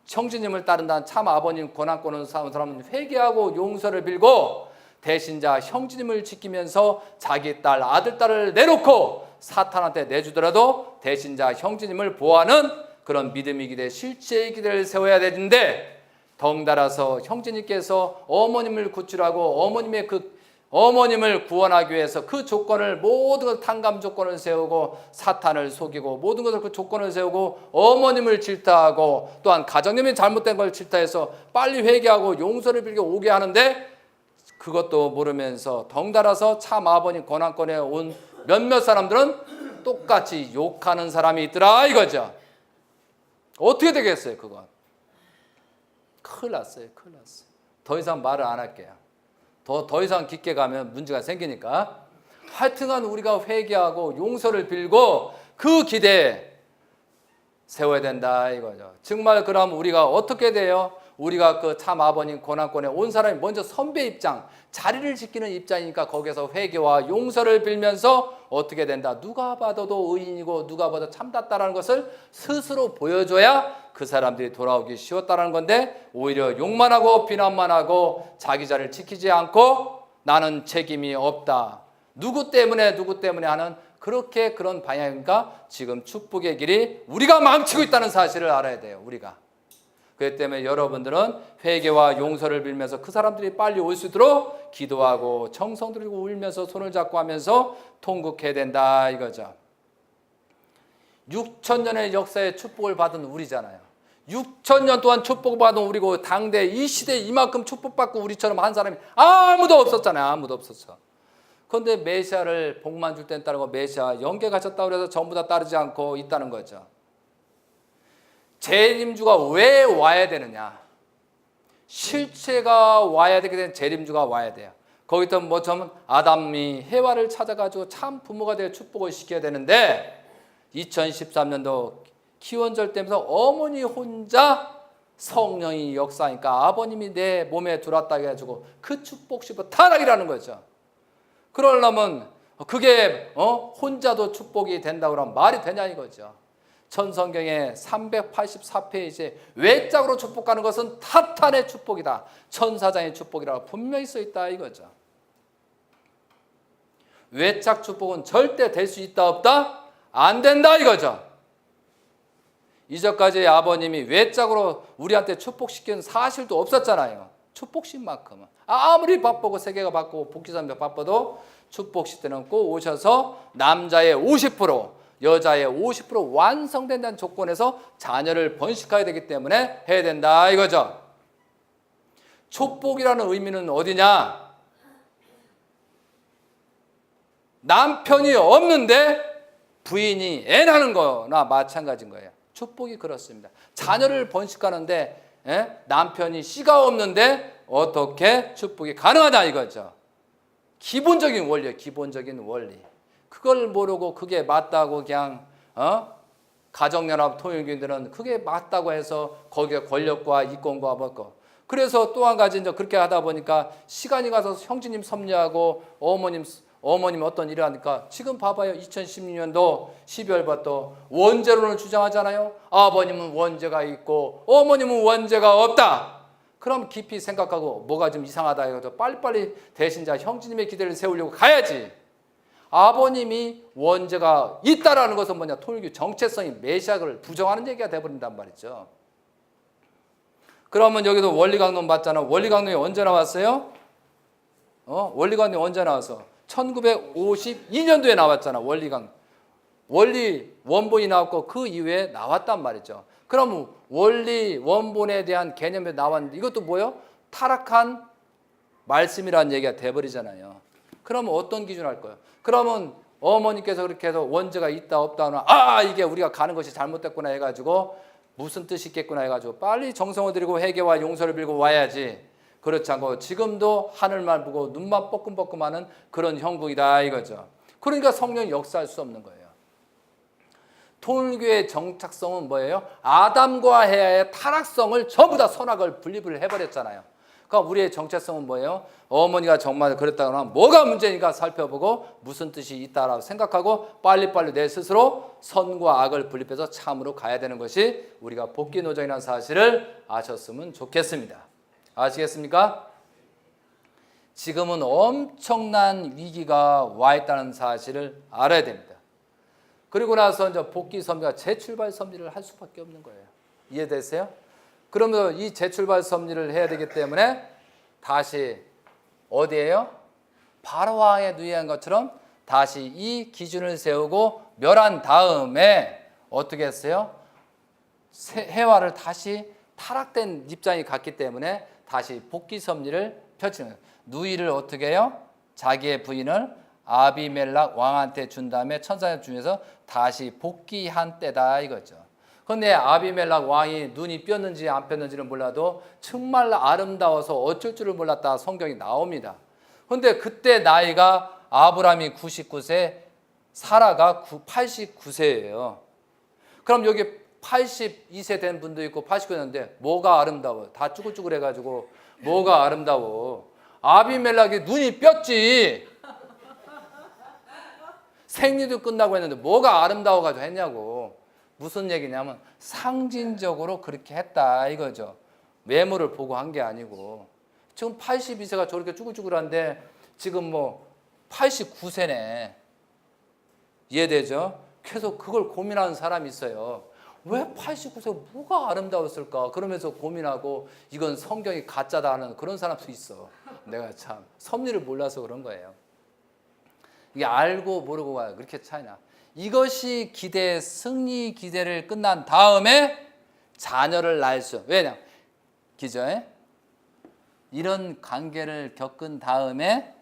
Speaker 1: 형제님을 따른다는 참 아버님 권한권을 온 사람은 회개하고 용서를 빌고 대신자 형제님을 지키면서 자기 딸 아들 딸을 내놓고 사탄한테 내주더라도 대신자 형제님을 보호하는 그런 믿음의 기대 실제의 기대를 세워야 되는데 덩달아서 형제님께서 어머님을 구출하고 어머님의 그 어머님을 구원하기 위해서 그 조건을 모든 것 탕감 조건을 세우고 사탄을 속이고 모든 것을 그 조건을 세우고 어머님을 질타하고 또한 가정님이 잘못된 걸 질타해서 빨리 회개하고 용서를 빌게 오게 하는데 그것도 모르면서 덩달아서 참 아버님 고난권에 온 몇몇 사람들은 똑같이 욕하는 사람이 있더라 이거죠. 어떻게 되겠어요 그건? 큰일 났어요. 큰일 났어요. 더 이상 말을 안 할게요. 더 이상 깊게 가면 문제가 생기니까. 하여튼간 우리가 회개하고 용서를 빌고 그 기대에 세워야 된다 이거죠. 정말 그럼 우리가 어떻게 돼요? 우리가 그 참 아버님 고난권에 온 사람이 먼저 선배 입장, 자리를 지키는 입장이니까 거기서 회개와 용서를 빌면서 어떻게 된다? 누가 봐도 의인이고 누가 봐도 참답다라는 것을 스스로 보여줘야 그 사람들이 돌아오기 쉬웠다는 건데 오히려 욕만 하고 비난만 하고 자기 자리를 지키지 않고 나는 책임이 없다. 누구 때문에 하는 그렇게 그런 방향이니까 지금 축복의 길이 우리가 망치고 있다는 사실을 알아야 돼요. 우리가. 그렇기 때문에 여러분들은 회개와 용서를 빌면서 그 사람들이 빨리 올 수 있도록 기도하고 정성 들이고 울면서 손을 잡고 하면서 통곡해야 된다 이거죠. 6,000년의 역사의 축복을 받은 우리잖아요. 6,000년 동안 축복을 받은 우리고 당대 이 시대에 이만큼 축복받고 우리처럼 한 사람이 아무도 없었잖아요. 아무도 없었어. 그런데 메시아를 복만 줄 땐 따르고 메시아 영계 가셨다고 해서 전부 다 따르지 않고 있다는 거죠. 재림주가 왜 와야 되느냐? 실체가 와야 되게 된 재림주가 와야 돼요. 거기서 뭐처럼 아담이 해와를 찾아가지고 참 부모가 되어 축복을 시켜야 되는데 2013년도 기원절 때면서 어머니 혼자 성령이 역사하니까 아버님이 내 몸에 들어왔다 해가지고 그 축복시부 타락이라는 거죠. 그러려면 그게 혼자도 축복이 된다고 하면 말이 되냐 이거죠. 천성경의 384페이지에 외짝으로 축복하는 것은 타탄의 축복이다. 천사장의 축복이라고 분명히 써있다 이거죠. 외짝 축복은 절대 될 수 있다 없다? 안 된다 이거죠. 이전까지 아버님이 외짝으로 우리한테 축복시키는 사실도 없었잖아요. 축복신만큼은. 아무리 바쁘고 세계가 바쁘고 복지산맥 바빠도 축복시 때는 꼭 오셔서 남자의 50%, 여자의 50% 완성된다는 조건에서 자녀를 번식해야 되기 때문에 해야 된다 이거죠. 축복이라는 의미는 어디냐? 남편이 없는데 부인이 애 낳는 거나 마찬가지인 거예요. 축복이 그렇습니다. 자녀를 번식하는데 남편이 씨가 없는데 어떻게 축복이 가능하냐 이거죠. 기본적인 원리예요. 기본적인 원리. 그걸 모르고 그게 맞다고 그냥 가정연합 통일교인들은 그게 맞다고 해서 거기에 권력과 이권과 먹고 그래서 또 한 가지 이제 그렇게 하다 보니까 시간이 가서 형제님 섭리하고 어머님 어떤 일을 하니까 지금 봐봐요. 2016년도 12월부터 원죄론을 주장하잖아요. 아버님은 원죄가 있고 어머님은 원죄가 없다. 그럼 깊이 생각하고 뭐가 좀 이상하다 해서 빨리빨리 대신자 형제님의 기대를 세우려고 가야지. 아버님이 원죄가 있다라는 것은 뭐냐? 통일교 정체성이 메시아를 부정하는 얘기가 돼버린단 말이죠. 그러면 여기도 원리강론 봤잖아. 원리강론이 언제 나왔어요? 원리강론이 언제 나왔어? 1952년도에 나왔잖아. 원리 원본이 나왔고 그 이후에 나왔단 말이죠. 그럼 원리 원본에 대한 개념이 나왔는데 이것도 뭐예요? 타락한 말씀이라는 얘기가 돼버리잖아요. 그러면 어떤 기준 할 거예요? 그러면 어머니께서 그렇게 해서 원죄가 있다 없다 하면 이게 우리가 가는 것이 잘못됐구나 해가지고 무슨 뜻이 있겠구나 해가지고 빨리 정성을 들이고 회개와 용서를 빌고 와야지. 그렇지 않고 지금도 하늘만 보고 눈만 뻐끔뻐끔하는 그런 형국이다 이거죠. 그러니까 성령이 역사할 수 없는 거예요. 통일교의 정착성은 뭐예요? 아담과 해와의 타락성을 전부 다 선악을 분립을 해버렸잖아요. 그러니까 우리의 정체성은 뭐예요? 어머니가 정말 그랬다고 하면 뭐가 문제니까 살펴보고 무슨 뜻이 있다라고 생각하고 빨리빨리 내 스스로 선과 악을 분립해서 참으로 가야 되는 것이 우리가 복귀노정이라는 사실을 아셨으면 좋겠습니다. 아시겠습니까? 지금은 엄청난 위기가 와 있다는 사실을 알아야 됩니다. 그리고 나서 이제 복귀 섭리가 재출발 섭리를 할 수밖에 없는 거예요. 이해되세요? 그러면 이 재출발 섭리를 해야 되기 때문에 다시 어디예요? 바로 왕에 누이한 것처럼 다시 이 기준을 세우고 멸한 다음에 어떻게 했어요? 해와를 다시 타락된 입장이 갔기 때문에 다시 복귀 섭리를 펼치는 거예요. 누이를 어떻게 해요? 자기의 부인을 아비멜락 왕한테 준 다음에 천사들 중에서 다시 복귀한 때다 이거죠. 그런데 아비멜락 왕이 눈이 뼈는지 안 뼈는지는 몰라도 정말 아름다워서 어쩔 줄을 몰랐다 성경이 나옵니다. 그런데 그때 나이가 아브라함이 99세, 사라가 89세예요. 그럼 여기 82세 된 분도 있고 89세인데 뭐가 아름다워요? 다 쭈글쭈글해가지고 뭐가 아름다워? 아비멜락이 눈이 뼈지. 생리도 끝나고 했는데 뭐가 아름다워가지고 했냐고. 무슨 얘기냐면 상징적으로 그렇게 했다 이거죠. 외모를 보고 한 게 아니고. 지금 82세가 저렇게 쭈글쭈글한데 지금 뭐 89세네. 이해되죠? 계속 그걸 고민하는 사람이 있어요. 왜 89세 뭐가 아름다웠을까? 그러면서 고민하고 이건 성경이 가짜다 하는 그런 사람도 있어. 내가 참 섭리를 몰라서 그런 거예요. 이게 알고 모르고가 그렇게 차이나. 이것이 기대, 승리 기대를 끝난 다음에 자녀를 낳을 수. 왜냐? 기저에 이런 관계를 겪은 다음에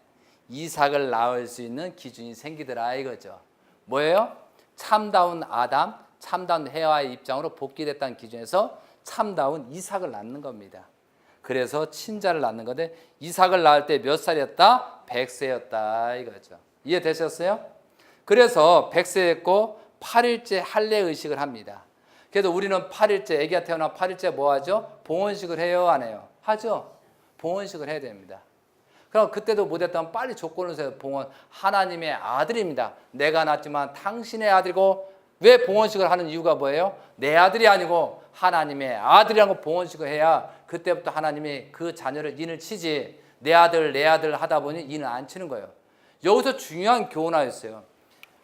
Speaker 1: 이삭을 낳을 수 있는 기준이 생기더라 이거죠. 뭐예요? 참다운 아담, 참다운 해와의 입장으로 복귀됐다는 기준에서 참다운 이삭을 낳는 겁니다. 그래서 친자를 낳는 건데 이삭을 낳을 때 몇 살이었다? 100세였다 이거죠. 이해되셨어요? 그래서 100세였고 8일째 할례 의식을 합니다. 그래서 우리는 8일째, 아기가 태어나 8일째 뭐 하죠? 봉헌식을 해요, 안 해요? 하죠? 봉헌식을 해야 됩니다. 그럼 그때도 못했다면 빨리 조건을 세요. 봉헌, 하나님의 아들입니다. 내가 낳았지만 당신의 아들이고. 왜 봉헌식을 하는 이유가 뭐예요? 내 아들이 아니고 하나님의 아들이라고 봉헌식을 해야 그때부터 하나님이 그 자녀를 인을 치지. 내 아들 하다 보니 인을 안 치는 거예요. 여기서 중요한 교훈하였어요.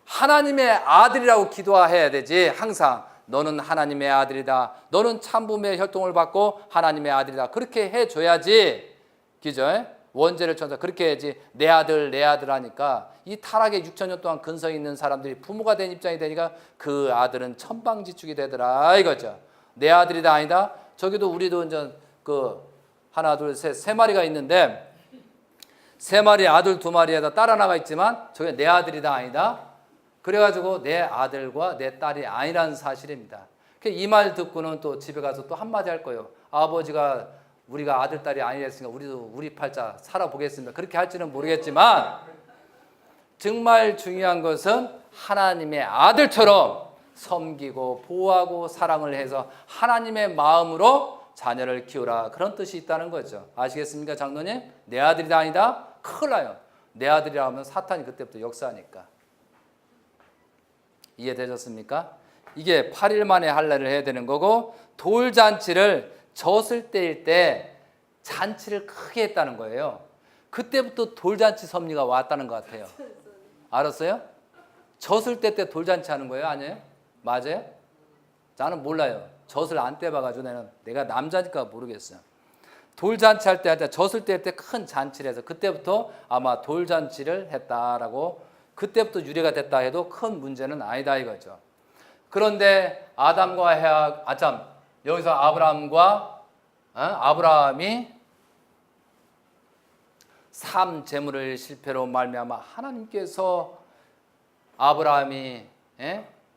Speaker 1: 하나님의 아들이라고 기도해야 되지. 항상 너는 하나님의 아들이다. 너는 참부의 혈통을 받고 하나님의 아들이다. 그렇게 해줘야지. 그죠? 원죄를 천사 그렇게 해야지. 내 아들 하니까 이 타락에 6천년 동안 근성이 있는 사람들이 부모가 된 입장이 되니까 그 아들은 천방지축이 되더라 이거죠. 내 아들이다 아니다. 저기도 우리도 이제 그 하나 둘 셋 세 마리가 있는데 세 마리 아들 두 마리에다 딸 하나가 있지만 저게 내 아들이다 아니다. 그래가지고 내 아들과 내 딸이 아니라는 사실입니다. 이 말 듣고는 또 집에 가서 또 한마디 할 거예요. 아버지가 우리가 아들 딸이 아니랬으니까 우리도 우리 팔자 살아보겠습니다. 그렇게 할지는 모르겠지만 정말 중요한 것은 하나님의 아들처럼 섬기고 보호하고 사랑을 해서 하나님의 마음으로 자녀를 키우라 그런 뜻이 있다는 거죠. 아시겠습니까 장로님? 내 아들이다 아니다? 큰일 나요. 내 아들이라 하면 사탄이 그때부터 역사하니까. 이해되셨습니까? 이게 8일 만에 할례를 해야 되는 거고 돌잔치를 젖을 때일 때 잔치를 크게 했다는 거예요. 그때부터 돌잔치 섭리가 왔다는 것 같아요. 알았어요? 젖을 때 돌잔치 하는 거예요? 아니에요? 맞아요? 나는 몰라요. 젖을 안 떼봐가지고 내가 남자니까 모르겠어요. 돌잔치 할 때 젖을 뗄 때 큰 잔치를 해서 그때부터 아마 돌잔치를 했다라고 그때부터 유래가 됐다 해도 큰 문제는 아니다 이거죠. 그런데 아담과 해와 여기서 아브라함이 삶 재물을 실패로 말미암아 하나님께서 아브라함이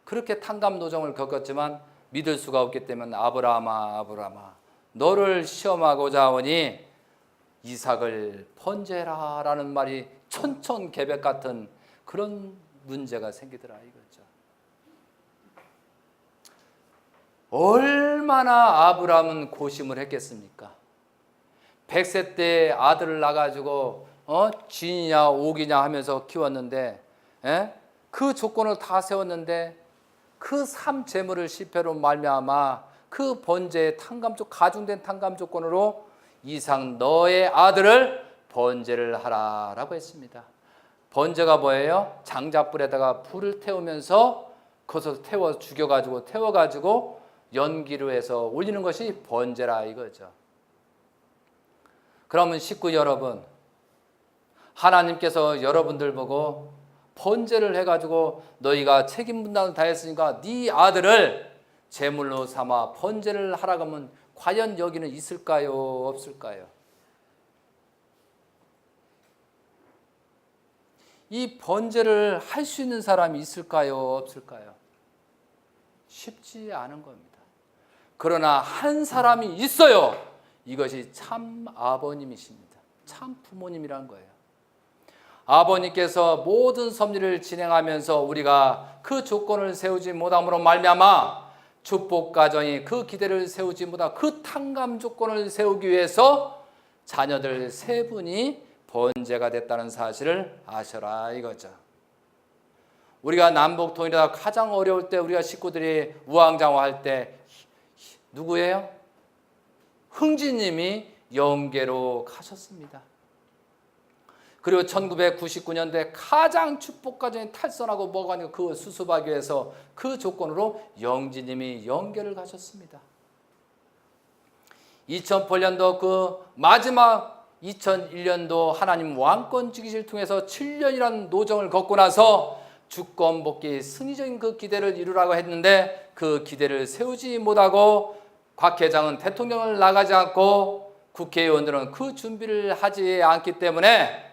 Speaker 1: 그렇게 탕감 노정을 겪었지만 믿을 수가 없기 때문에 아브라함아 너를 시험하고자 하오니 이삭을 번제라라는 말이 천천개백 같은 그런 문제가 생기더라 이거죠. 얼마나 아브라함은 고심을 했겠습니까? 100세 때 아들을 낳아가지고 쥐냐 옥이냐 하면서 키웠는데 그 조건을 다 세웠는데 그 삶 재물을 실패로 말미암아 그 번제의 가중된 탕감 조건으로 이삭 너의 아들을 번제를 하라라고 했습니다. 번제가 뭐예요? 장작불에다가 불을 태우면서 거기서 태워가지고 연기로 해서 올리는 것이 번제라 이거죠. 그러면 식구 여러분, 하나님께서 여러분들 보고 번제를 해가지고 너희가 책임 분담을 다했으니까 네 아들을 제물로 삼아 번제를 하라고 하면 과연 여기는 있을까요? 없을까요? 이 번제를 할 수 있는 사람이 있을까요? 없을까요? 쉽지 않은 겁니다. 그러나 한 사람이 있어요. 이것이 참 아버님이십니다. 참 부모님이란 거예요. 아버님께서 모든 섭리를 진행하면서 우리가 그 조건을 세우지 못함으로 말미암아 축복 가정이 그 기대를 세우지 못하고 그 탕감 조건을 세우기 위해서 자녀들 세 분이 번제가 됐다는 사실을 아셔라 이거죠. 우리가 남북 통일하다 가장 어려울 때 우리가 식구들이 우왕좌왕할 때 누구예요? 흥지님이 영계로 가셨습니다. 그리고 1999년도에 가장 축복 가정이 탈선하고 뭐가 아니고 그 수습하기 위해서 그 조건으로 영지님이 영계를 가셨습니다. 2008년도 그 마지막 2001년도 하나님 왕권 즉위를 통해서 7년이라는 노정을 겪고 나서 주권 복귀 승리적인 그 기대를 이루라고 했는데 그 기대를 세우지 못하고 곽 회장은 대통령을 나가지 않고 국회의원들은 그 준비를 하지 않기 때문에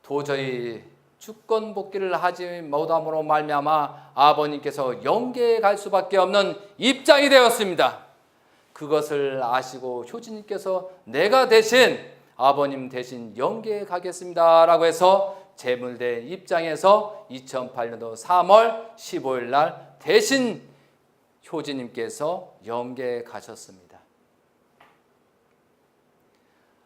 Speaker 1: 도저히 주권 복귀를 하지 못함으로 말미암아 아버님께서 영계에 갈 수밖에 없는 입장이 되었습니다. 그것을 아시고 효진님께서 내가 대신 아버님 대신 영계에 가겠습니다 라고 해서 제물대 입장에서 2008년도 3월 15일 날 대신 효진님께서 영계에 가셨습니다.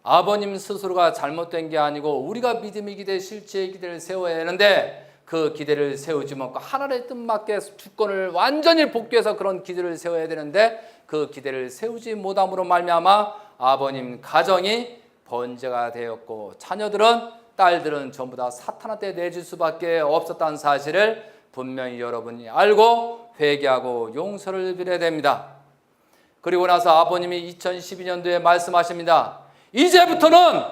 Speaker 1: 아버님 스스로가 잘못된 게 아니고 우리가 믿음의 기대, 실제의 기대를 세워야 하는데 그 기대를 세우지 못하고 하나님의 뜻맞게 주권을 완전히 복귀해서 그런 기대를 세워야 되는데 그 기대를 세우지 못함으로 말미암아 아버님 가정이 번제가 되었고 자녀들은 딸들은 전부 다 사탄한테 내줄 수밖에 없었다는 사실을 분명히 여러분이 알고 회개하고 용서를 빌어야 됩니다. 그리고 나서 아버님이 2012년도에 말씀하십니다. 이제부터는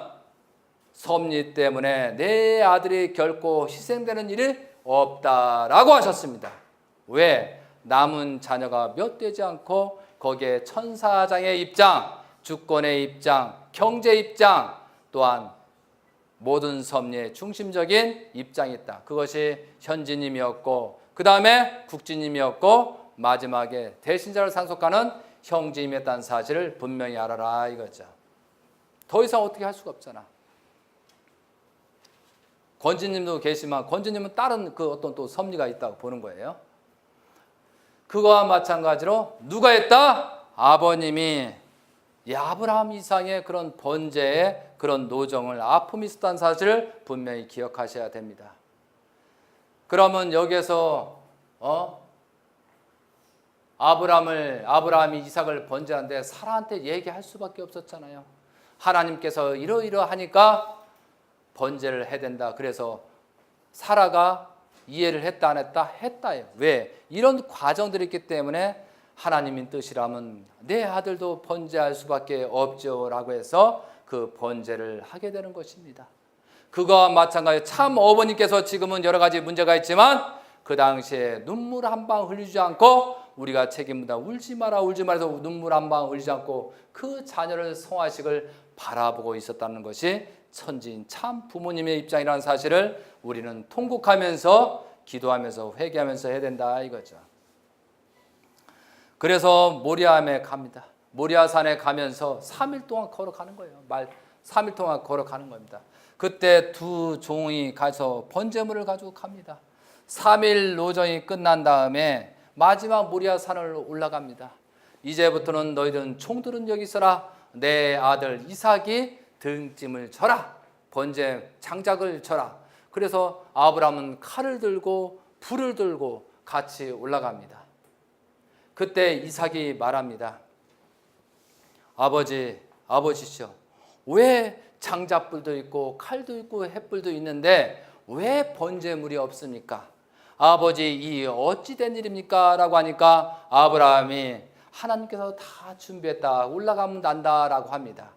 Speaker 1: 섭리 때문에 내 아들이 결코 희생되는 일이 없다라고 하셨습니다. 왜? 남은 자녀가 몇 되지 않고 거기에 천사장의 입장, 주권의 입장, 경제 입장 또한 모든 섭리의 중심적인 입장이 있다. 그것이 현지님이었고 그 다음에 국지님이었고 마지막에 대신자를 상속하는 형제임이었다는 사실을 분명히 알아라 이거죠. 더 이상 어떻게 할 수가 없잖아. 권지님도 계시지만 권지님은 다른 그 어떤 또 섭리가 있다고 보는 거예요. 그거와 마찬가지로 누가 했다? 아버님이 아브라함 이상의 그런 번제의 그런 노정을 아픔이 있었다는 사실을 분명히 기억하셔야 됩니다. 그러면 여기에서 아브라함이 이삭을 번제하는데 사라한테 얘기할 수밖에 없었잖아요. 하나님께서 이러이러하니까 번제를 해야 된다. 그래서 사라가 이해를 했다 안 했다? 했다요. 왜? 이런 과정들이 있기 때문에 하나님의 뜻이라면 내 아들도 번제할 수밖에 없죠 라고 해서 그 번제를 하게 되는 것입니다. 그거와 마찬가지로 참 어머니께서 지금은 여러 가지 문제가 있지만 그 당시에 눈물 한 방 흘리지 않고 우리가 책임다 울지 마라 해서 눈물 한 방 흘리지 않고 그 자녀를 성화식을 바라보고 있었다는 것이 천지인 참 부모님의 입장이라는 사실을 우리는 통곡하면서 기도하면서 회개하면서 해야 된다 이거죠. 그래서 모리아에 갑니다. 모리아산에 가면서 3일 동안 걸어가는 거예요. 3일 동안 걸어가는 겁니다. 그때 두 종이 가서 번제물을 가지고 갑니다. 3일 노정이 끝난 다음에 마지막 모리아산을 올라갑니다. 이제부터는 너희들은 총들은 여기 있어라. 내 아들 이삭이 등짐을 져라. 번제 장작을 져라. 그래서 아브라함은 칼을 들고 불을 들고 같이 올라갑니다. 그때 이삭이 말합니다. 아버지시여, 왜 장작불도 있고 칼도 있고 횃불도 있는데 왜 번제물이 없습니까? 아버지, 이 어찌 된 일입니까? 라고 하니까 아브라함이 하나님께서 다 준비했다. 올라가면 난다 라고 합니다.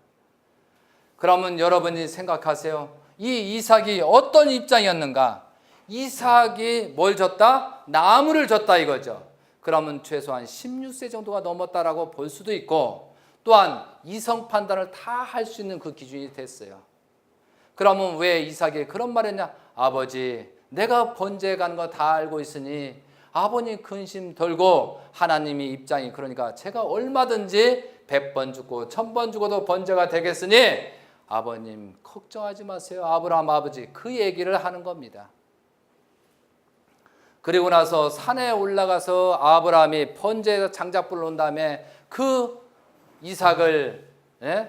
Speaker 1: 그러면 여러분이 생각하세요. 이 이삭이 어떤 입장이었는가? 이삭이 뭘 줬다? 나무를 줬다 이거죠. 그러면 최소한 16세 정도가 넘었다라고 볼 수도 있고, 또한 이성 판단을 다 할 수 있는 그 기준이 됐어요. 그러면 왜 이삭이 그런 말 했냐? 아버지, 내가 번제에 가는 거 다 알고 있으니 아버님 근심 덜고, 하나님의 입장이 그러니까 제가 얼마든지 100번 죽고 1000번 죽어도 번제가 되겠으니 아버님 걱정하지 마세요. 아브라함 아버지, 그 얘기를 하는 겁니다. 그리고 나서 산에 올라가서 아브라함이 번제에서 장작불을 놓은 다음에 그 이삭을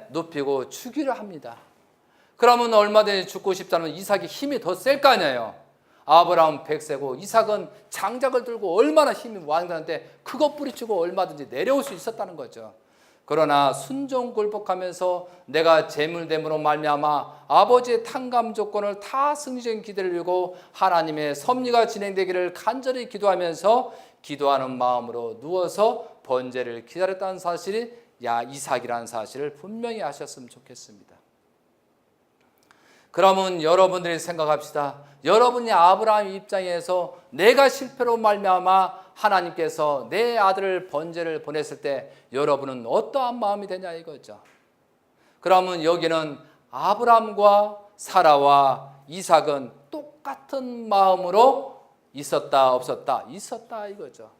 Speaker 1: 눕히고 죽이려 합니다. 그러면 얼마든지 죽고 싶다면 이삭이 힘이 더 셀 거 아니에요. 아브라함은 100세고 이삭은 장작을 들고 얼마나 힘이 완전한데 그것 뿌리치고 얼마든지 내려올 수 있었다는 거죠. 그러나 순종 굴복하면서 내가 재물됨으로 말미암아 아버지의 탕감 조건을 다 승리적인 기대를 이루고 하나님의 섭리가 진행되기를 간절히 기도하면서 기도하는 마음으로 누워서 번제를 기다렸다는 사실이 이삭이라는 사실을 분명히 아셨으면 좋겠습니다. 그러면 여러분들이 생각합시다. 여러분이 아브라함 입장에서 내가 실패로 말미암아 하나님께서 내 아들을 번제를 보냈을 때 여러분은 어떠한 마음이 되냐 이거죠. 그러면 여기는 아브라함과 사라와 이삭은 똑같은 마음으로 있었다 없었다? 있었다 이거죠.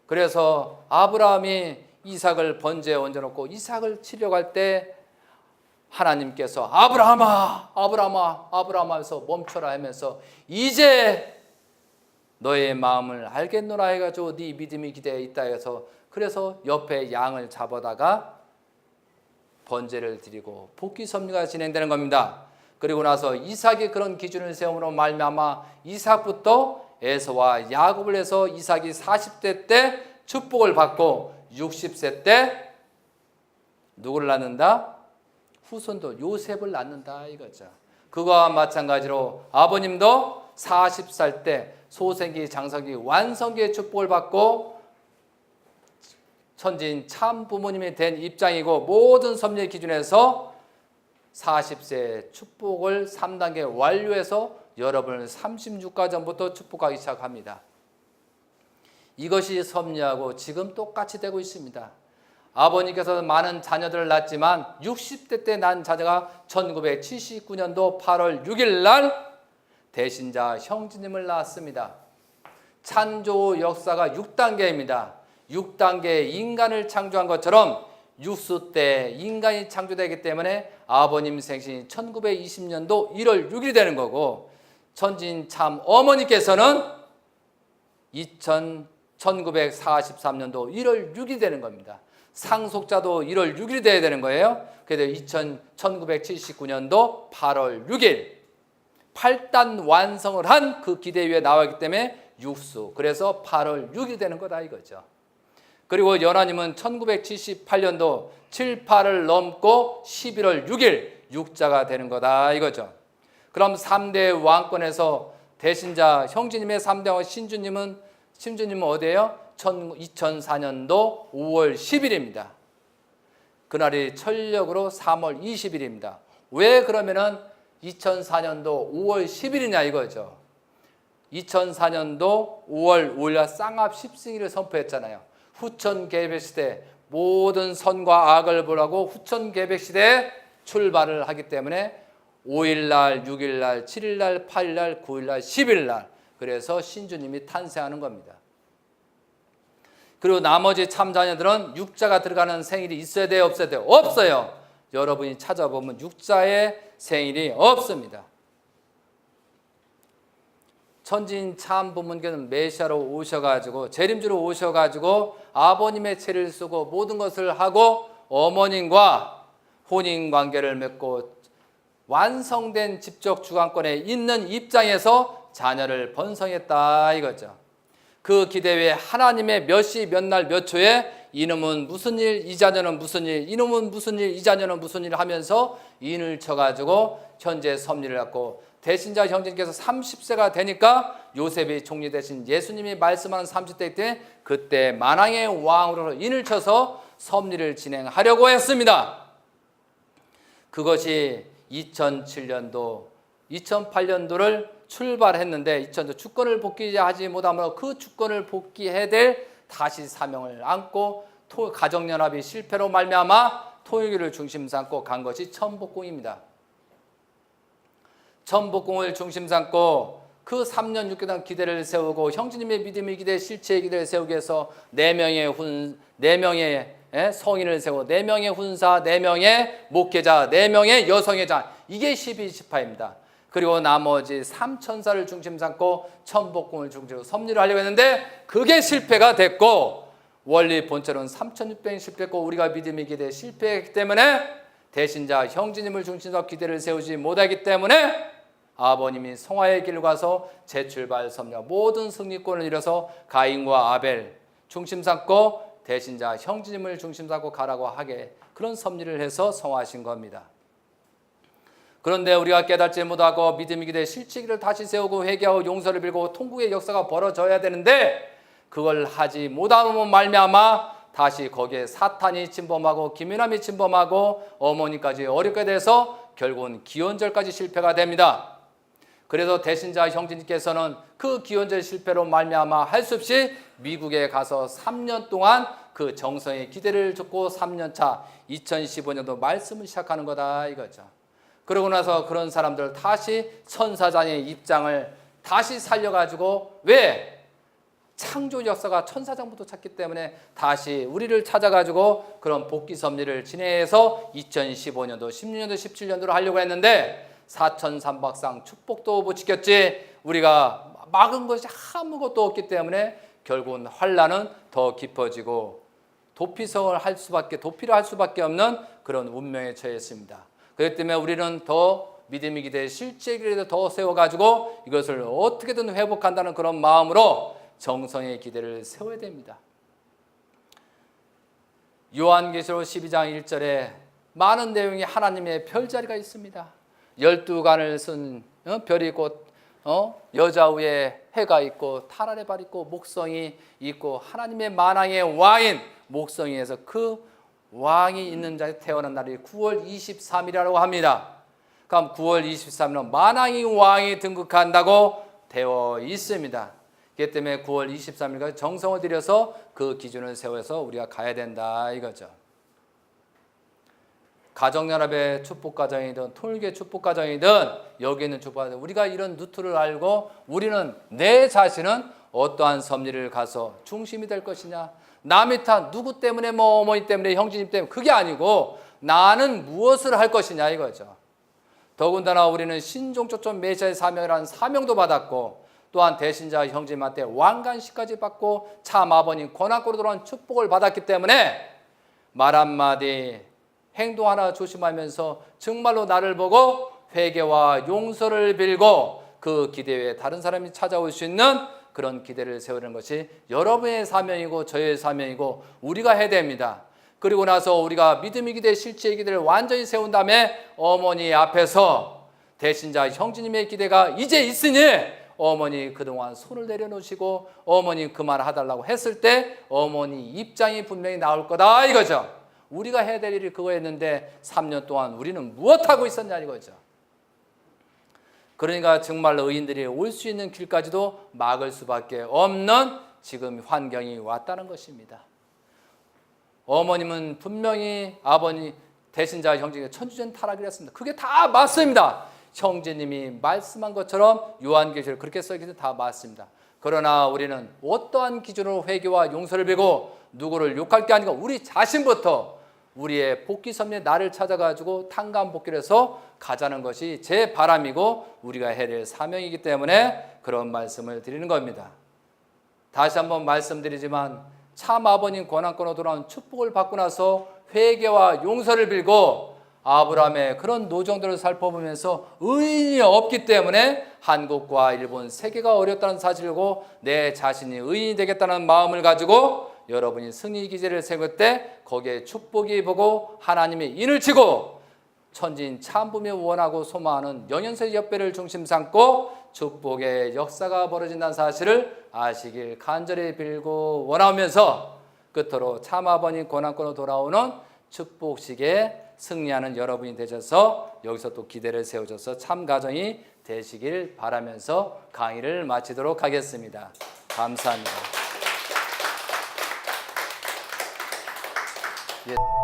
Speaker 1: 그래서 아브라함이 이삭을 번제에 얹어놓고 이삭을 치려갈 때 하나님께서 아브라함아 아브라함아 아브라함아 해서 멈춰라 하면서 이제 너의 마음을 알겠노라 해가지고 네 믿음이 기대에 있다 해서, 그래서 옆에 양을 잡아다가 번제를 드리고 복귀 섭리가 진행되는 겁니다. 그리고 나서 이삭이 그런 기준을 세움으로 말미암아 이삭부터 에서와 야곱을 해서 이삭이 40대 때 축복을 받고 60세 때 누구를 낳는다? 후손도 요셉을 낳는다 이거죠. 그거와 마찬가지로 아버님도 40살 때 소생기 장성기 완성기의 축복을 받고 천지인 참 부모님이 된 입장이고, 모든 섭리의 기준에서 40세 축복을 3단계 완료해서 여러분을 36가 전부터 축복하기 시작합니다. 이것이 섭리하고 지금 똑같이 되고 있습니다. 아버님께서 많은 자녀들을 낳았지만 60대 때 난 자녀가 1979년도 8월 6일 날 대신자 형제님을 낳았습니다. 창조 역사가 6단계입니다. 6단계 인간을 창조한 것처럼 육수 때 인간이 창조되기 때문에 아버님 생신이 1920년도 1월 6일이 되는 거고, 천진 참 어머니께서는 1943년도 1월 6일이 되는 겁니다. 상속자도 1월 6일이 돼야 되는 거예요. 그래서 1979년도 8월 6일 8단 완성을 한 그 기대 위에 나왔기 때문에 육수, 그래서 8월 6일이 되는 거다 이거죠. 그리고 연하님은 1978년도 7, 8을 넘고 11월 6일 6자가 되는 거다 이거죠. 그럼 3대 왕권에서 대신자 형제님의 3대 왕 신주님은 어디예요? 2004년도 5월 10일입니다. 그날이 철력으로 3월 20일입니다. 왜 그러면은 2004년도 5월 10일이냐 이거죠. 2004년도 5월 5일 쌍합 10승일을 선포했잖아요. 후천 개백 시대 모든 선과 악을 보라고 후천 개백 시대에 출발을 하기 때문에 5일날, 6일날, 7일날, 8일날, 9일날, 10일날, 그래서 신주님이 탄생하는 겁니다. 그리고 나머지 참자녀들은 육자가 들어가는 생일이 있어야 돼요, 없어야 돼요? 없어요. 여러분이 찾아보면 육자의 생일이 없습니다. 천진 참 부모님께서는 메시아로 오셔가지고 재림주로 오셔가지고 아버님의 체를 쓰고 모든 것을 하고 어머님과 혼인 관계를 맺고 완성된 집적 주관권에 있는 입장에서 자녀를 번성했다 이거죠. 그 기대 위에 하나님의 몇 시 몇 날 몇 초에 이놈은 무슨 일, 이 자녀는 무슨 일, 이놈은 무슨 일, 이 자녀는 무슨 일 하면서 인을 쳐가지고 현재 섭리를 갖고, 대신자 형제님께서 30세가 되니까 요셉이 총리 대신 예수님이 말씀하는 30대 때 그때 만왕의 왕으로 인을 쳐서 섭리를 진행하려고 했습니다. 그것이 2007년도 2008년도를 출발했는데 2000년 주권을 복귀하지 못하므로 그 주권을 복귀해야 될 다시 사명을 안고 가정연합이 실패로 말미암아 통일교를 중심 삼고 간 것이 천복궁입니다. 천복궁을 중심 삼고 그 3년 6개월 기대를 세우고 형제님의 믿음의 기대, 실체의 기대를 세우기 위해서 4명의 성인을 세우고 4명의 훈사, 4명의 목회자, 4명의 여성회자, 이게 12지파입니다. 그리고 나머지 3천사를 중심 삼고 천복궁을 중심으로 섭리를 하려고 했는데 그게 실패가 됐고, 원리 본체로는 3,600이 실패했고 우리가 믿음의 기대에 실패했기 때문에 대신자 형제님을 중심으로 기대를 세우지 못하기 때문에 아버님이 성화의 길로 가서 재출발 섭리와 모든 승리권을 잃어서 가인과 아벨 중심 삼고 대신자 형제님을 중심 삼고 가라고 하게 그런 섭리를 해서 성화하신 겁니다. 그런데 우리가 깨닫지 못하고 믿음의 기대에 실체기를 다시 세우고 회개하고 용서를 빌고 통국의 역사가 벌어져야 되는데 그걸 하지 못하면 말미암아 다시 거기에 사탄이 침범하고 김유남이 침범하고 어머니까지 어렵게 돼서 결국은 기원절까지 실패가 됩니다. 그래서 대신자 형제님께서는 그 기원절 실패로 말미암아 할 수 없이 미국에 가서 3년 동안 그 정성의 기대를 줬고 3년차 2015년도 말씀을 시작하는 거다 이거죠. 그러고 나서 그런 사람들 다시 천사장의 입장을 다시 살려가지고 왜? 창조 역사가 천사장부터 찾기 때문에 다시 우리를 찾아가지고 그런 복귀 섭리를 진행해서 2015년도, 16년도, 17년도로 하려고 했는데 사천삼박상 축복도 못 지켰지 우리가 막은 것이 아무것도 없기 때문에 결국은 환란은 더 깊어지고 도피를 할 수밖에 없는 그런 운명에 처했습니다. 그렇기 때문에 우리는 더 믿음의 기대에 실제기를 더 세워가지고 이것을 어떻게든 회복한다는 그런 마음으로 정성의 기대를 세워야 됩니다. 요한계시록 12장 1절에 많은 내용이 하나님의 별자리가 있습니다. 12간을 쓴 별이 있고 여자 위에 해가 있고 달 아래 발 있고 목성이 있고 하나님의 만왕의 왕인 목성이에서 그 왕이 있는 자에 태어난 날이 9월 23일이라고 합니다. 그럼 9월 23일은 만왕의 왕이 등극한다고 되어 있습니다. 그렇기 때문에 9월 23일까지 정성을 들여서 그 기준을 세워서 우리가 가야 된다 이거죠. 가정연합의 축복가정이든 통일교의 축복가정이든 여기 있는 축복가정, 우리가 이런 루트를 알고 우리는 내 자신은 어떠한 섭리를 가서 중심이 될 것이냐, 남이 탓 누구 때문에 뭐 어머니 때문에 형제님 때문에 그게 아니고 나는 무엇을 할 것이냐 이거죠. 더군다나 우리는 신종초점 메시아의 사명이라는 사명도 받았고 또한 대신자 형제님한테 왕관식까지 받고 참 아버님 권한권으로 돌아온 축복을 받았기 때문에 말 한마디 행동 하나 조심하면서 정말로 나를 보고 회개와 용서를 빌고 그 기대 외에 다른 사람이 찾아올 수 있는 그런 기대를 세우는 것이 여러분의 사명이고 저의 사명이고 우리가 해야 됩니다. 그리고 나서 우리가 믿음의 기대, 실체의 기대를 완전히 세운 다음에 어머니 앞에서 대신자 형제님의 기대가 이제 있으니 어머니 그동안 손을 내려놓으시고 어머니 그만하달라고 했을 때 어머니 입장이 분명히 나올 거다 이거죠. 우리가 해야 될 일이 그거였는데 3년 동안 우리는 무엇하고 있었냐 이거죠. 그러니까 정말 의인들이 올 수 있는 길까지도 막을 수밖에 없는 지금 환경이 왔다는 것입니다. 어머님은 분명히 아버님 대신자 형제가 천주전 타락이라 했습니다. 그게 다 맞습니다. 형제님이 말씀한 것처럼 요한계시록 그렇게 써있기 다 맞습니다. 그러나 우리는 어떠한 기준으로 회개와 용서를 빌고 누구를 욕할 게 아니고 우리 자신부터 우리의 복귀 섭리에 나를 찾아가지고 탕감 복귀를 해서 가자는 것이 제 바람이고 우리가 해야 될 사명이기 때문에 그런 말씀을 드리는 겁니다. 다시 한번 말씀드리지만 참 아버님 권한권으로 돌아온 축복을 받고 나서 회개와 용서를 빌고 아브라함의 그런 노정들을 살펴보면서 의인이 없기 때문에 한국과 일본, 세계가 어렵다는 사실이고 내 자신이 의인이 되겠다는 마음을 가지고 여러분이 승리 기제를 세울 때 거기에 축복이 보고 하나님의 인을 치고 천지인 참부며 원하고 소망하는 영연세 옆배를 중심 삼고 축복의 역사가 벌어진다는 사실을 아시길 간절히 빌고 원하면서 끝으로 참 아버님 권한권으로 돌아오는 축복식의 승리하는 여러분이 되셔서 여기서 또 기대를 세워줘서 참 가정이 되시길 바라면서 강의를 마치도록 하겠습니다. 감사합니다. 예.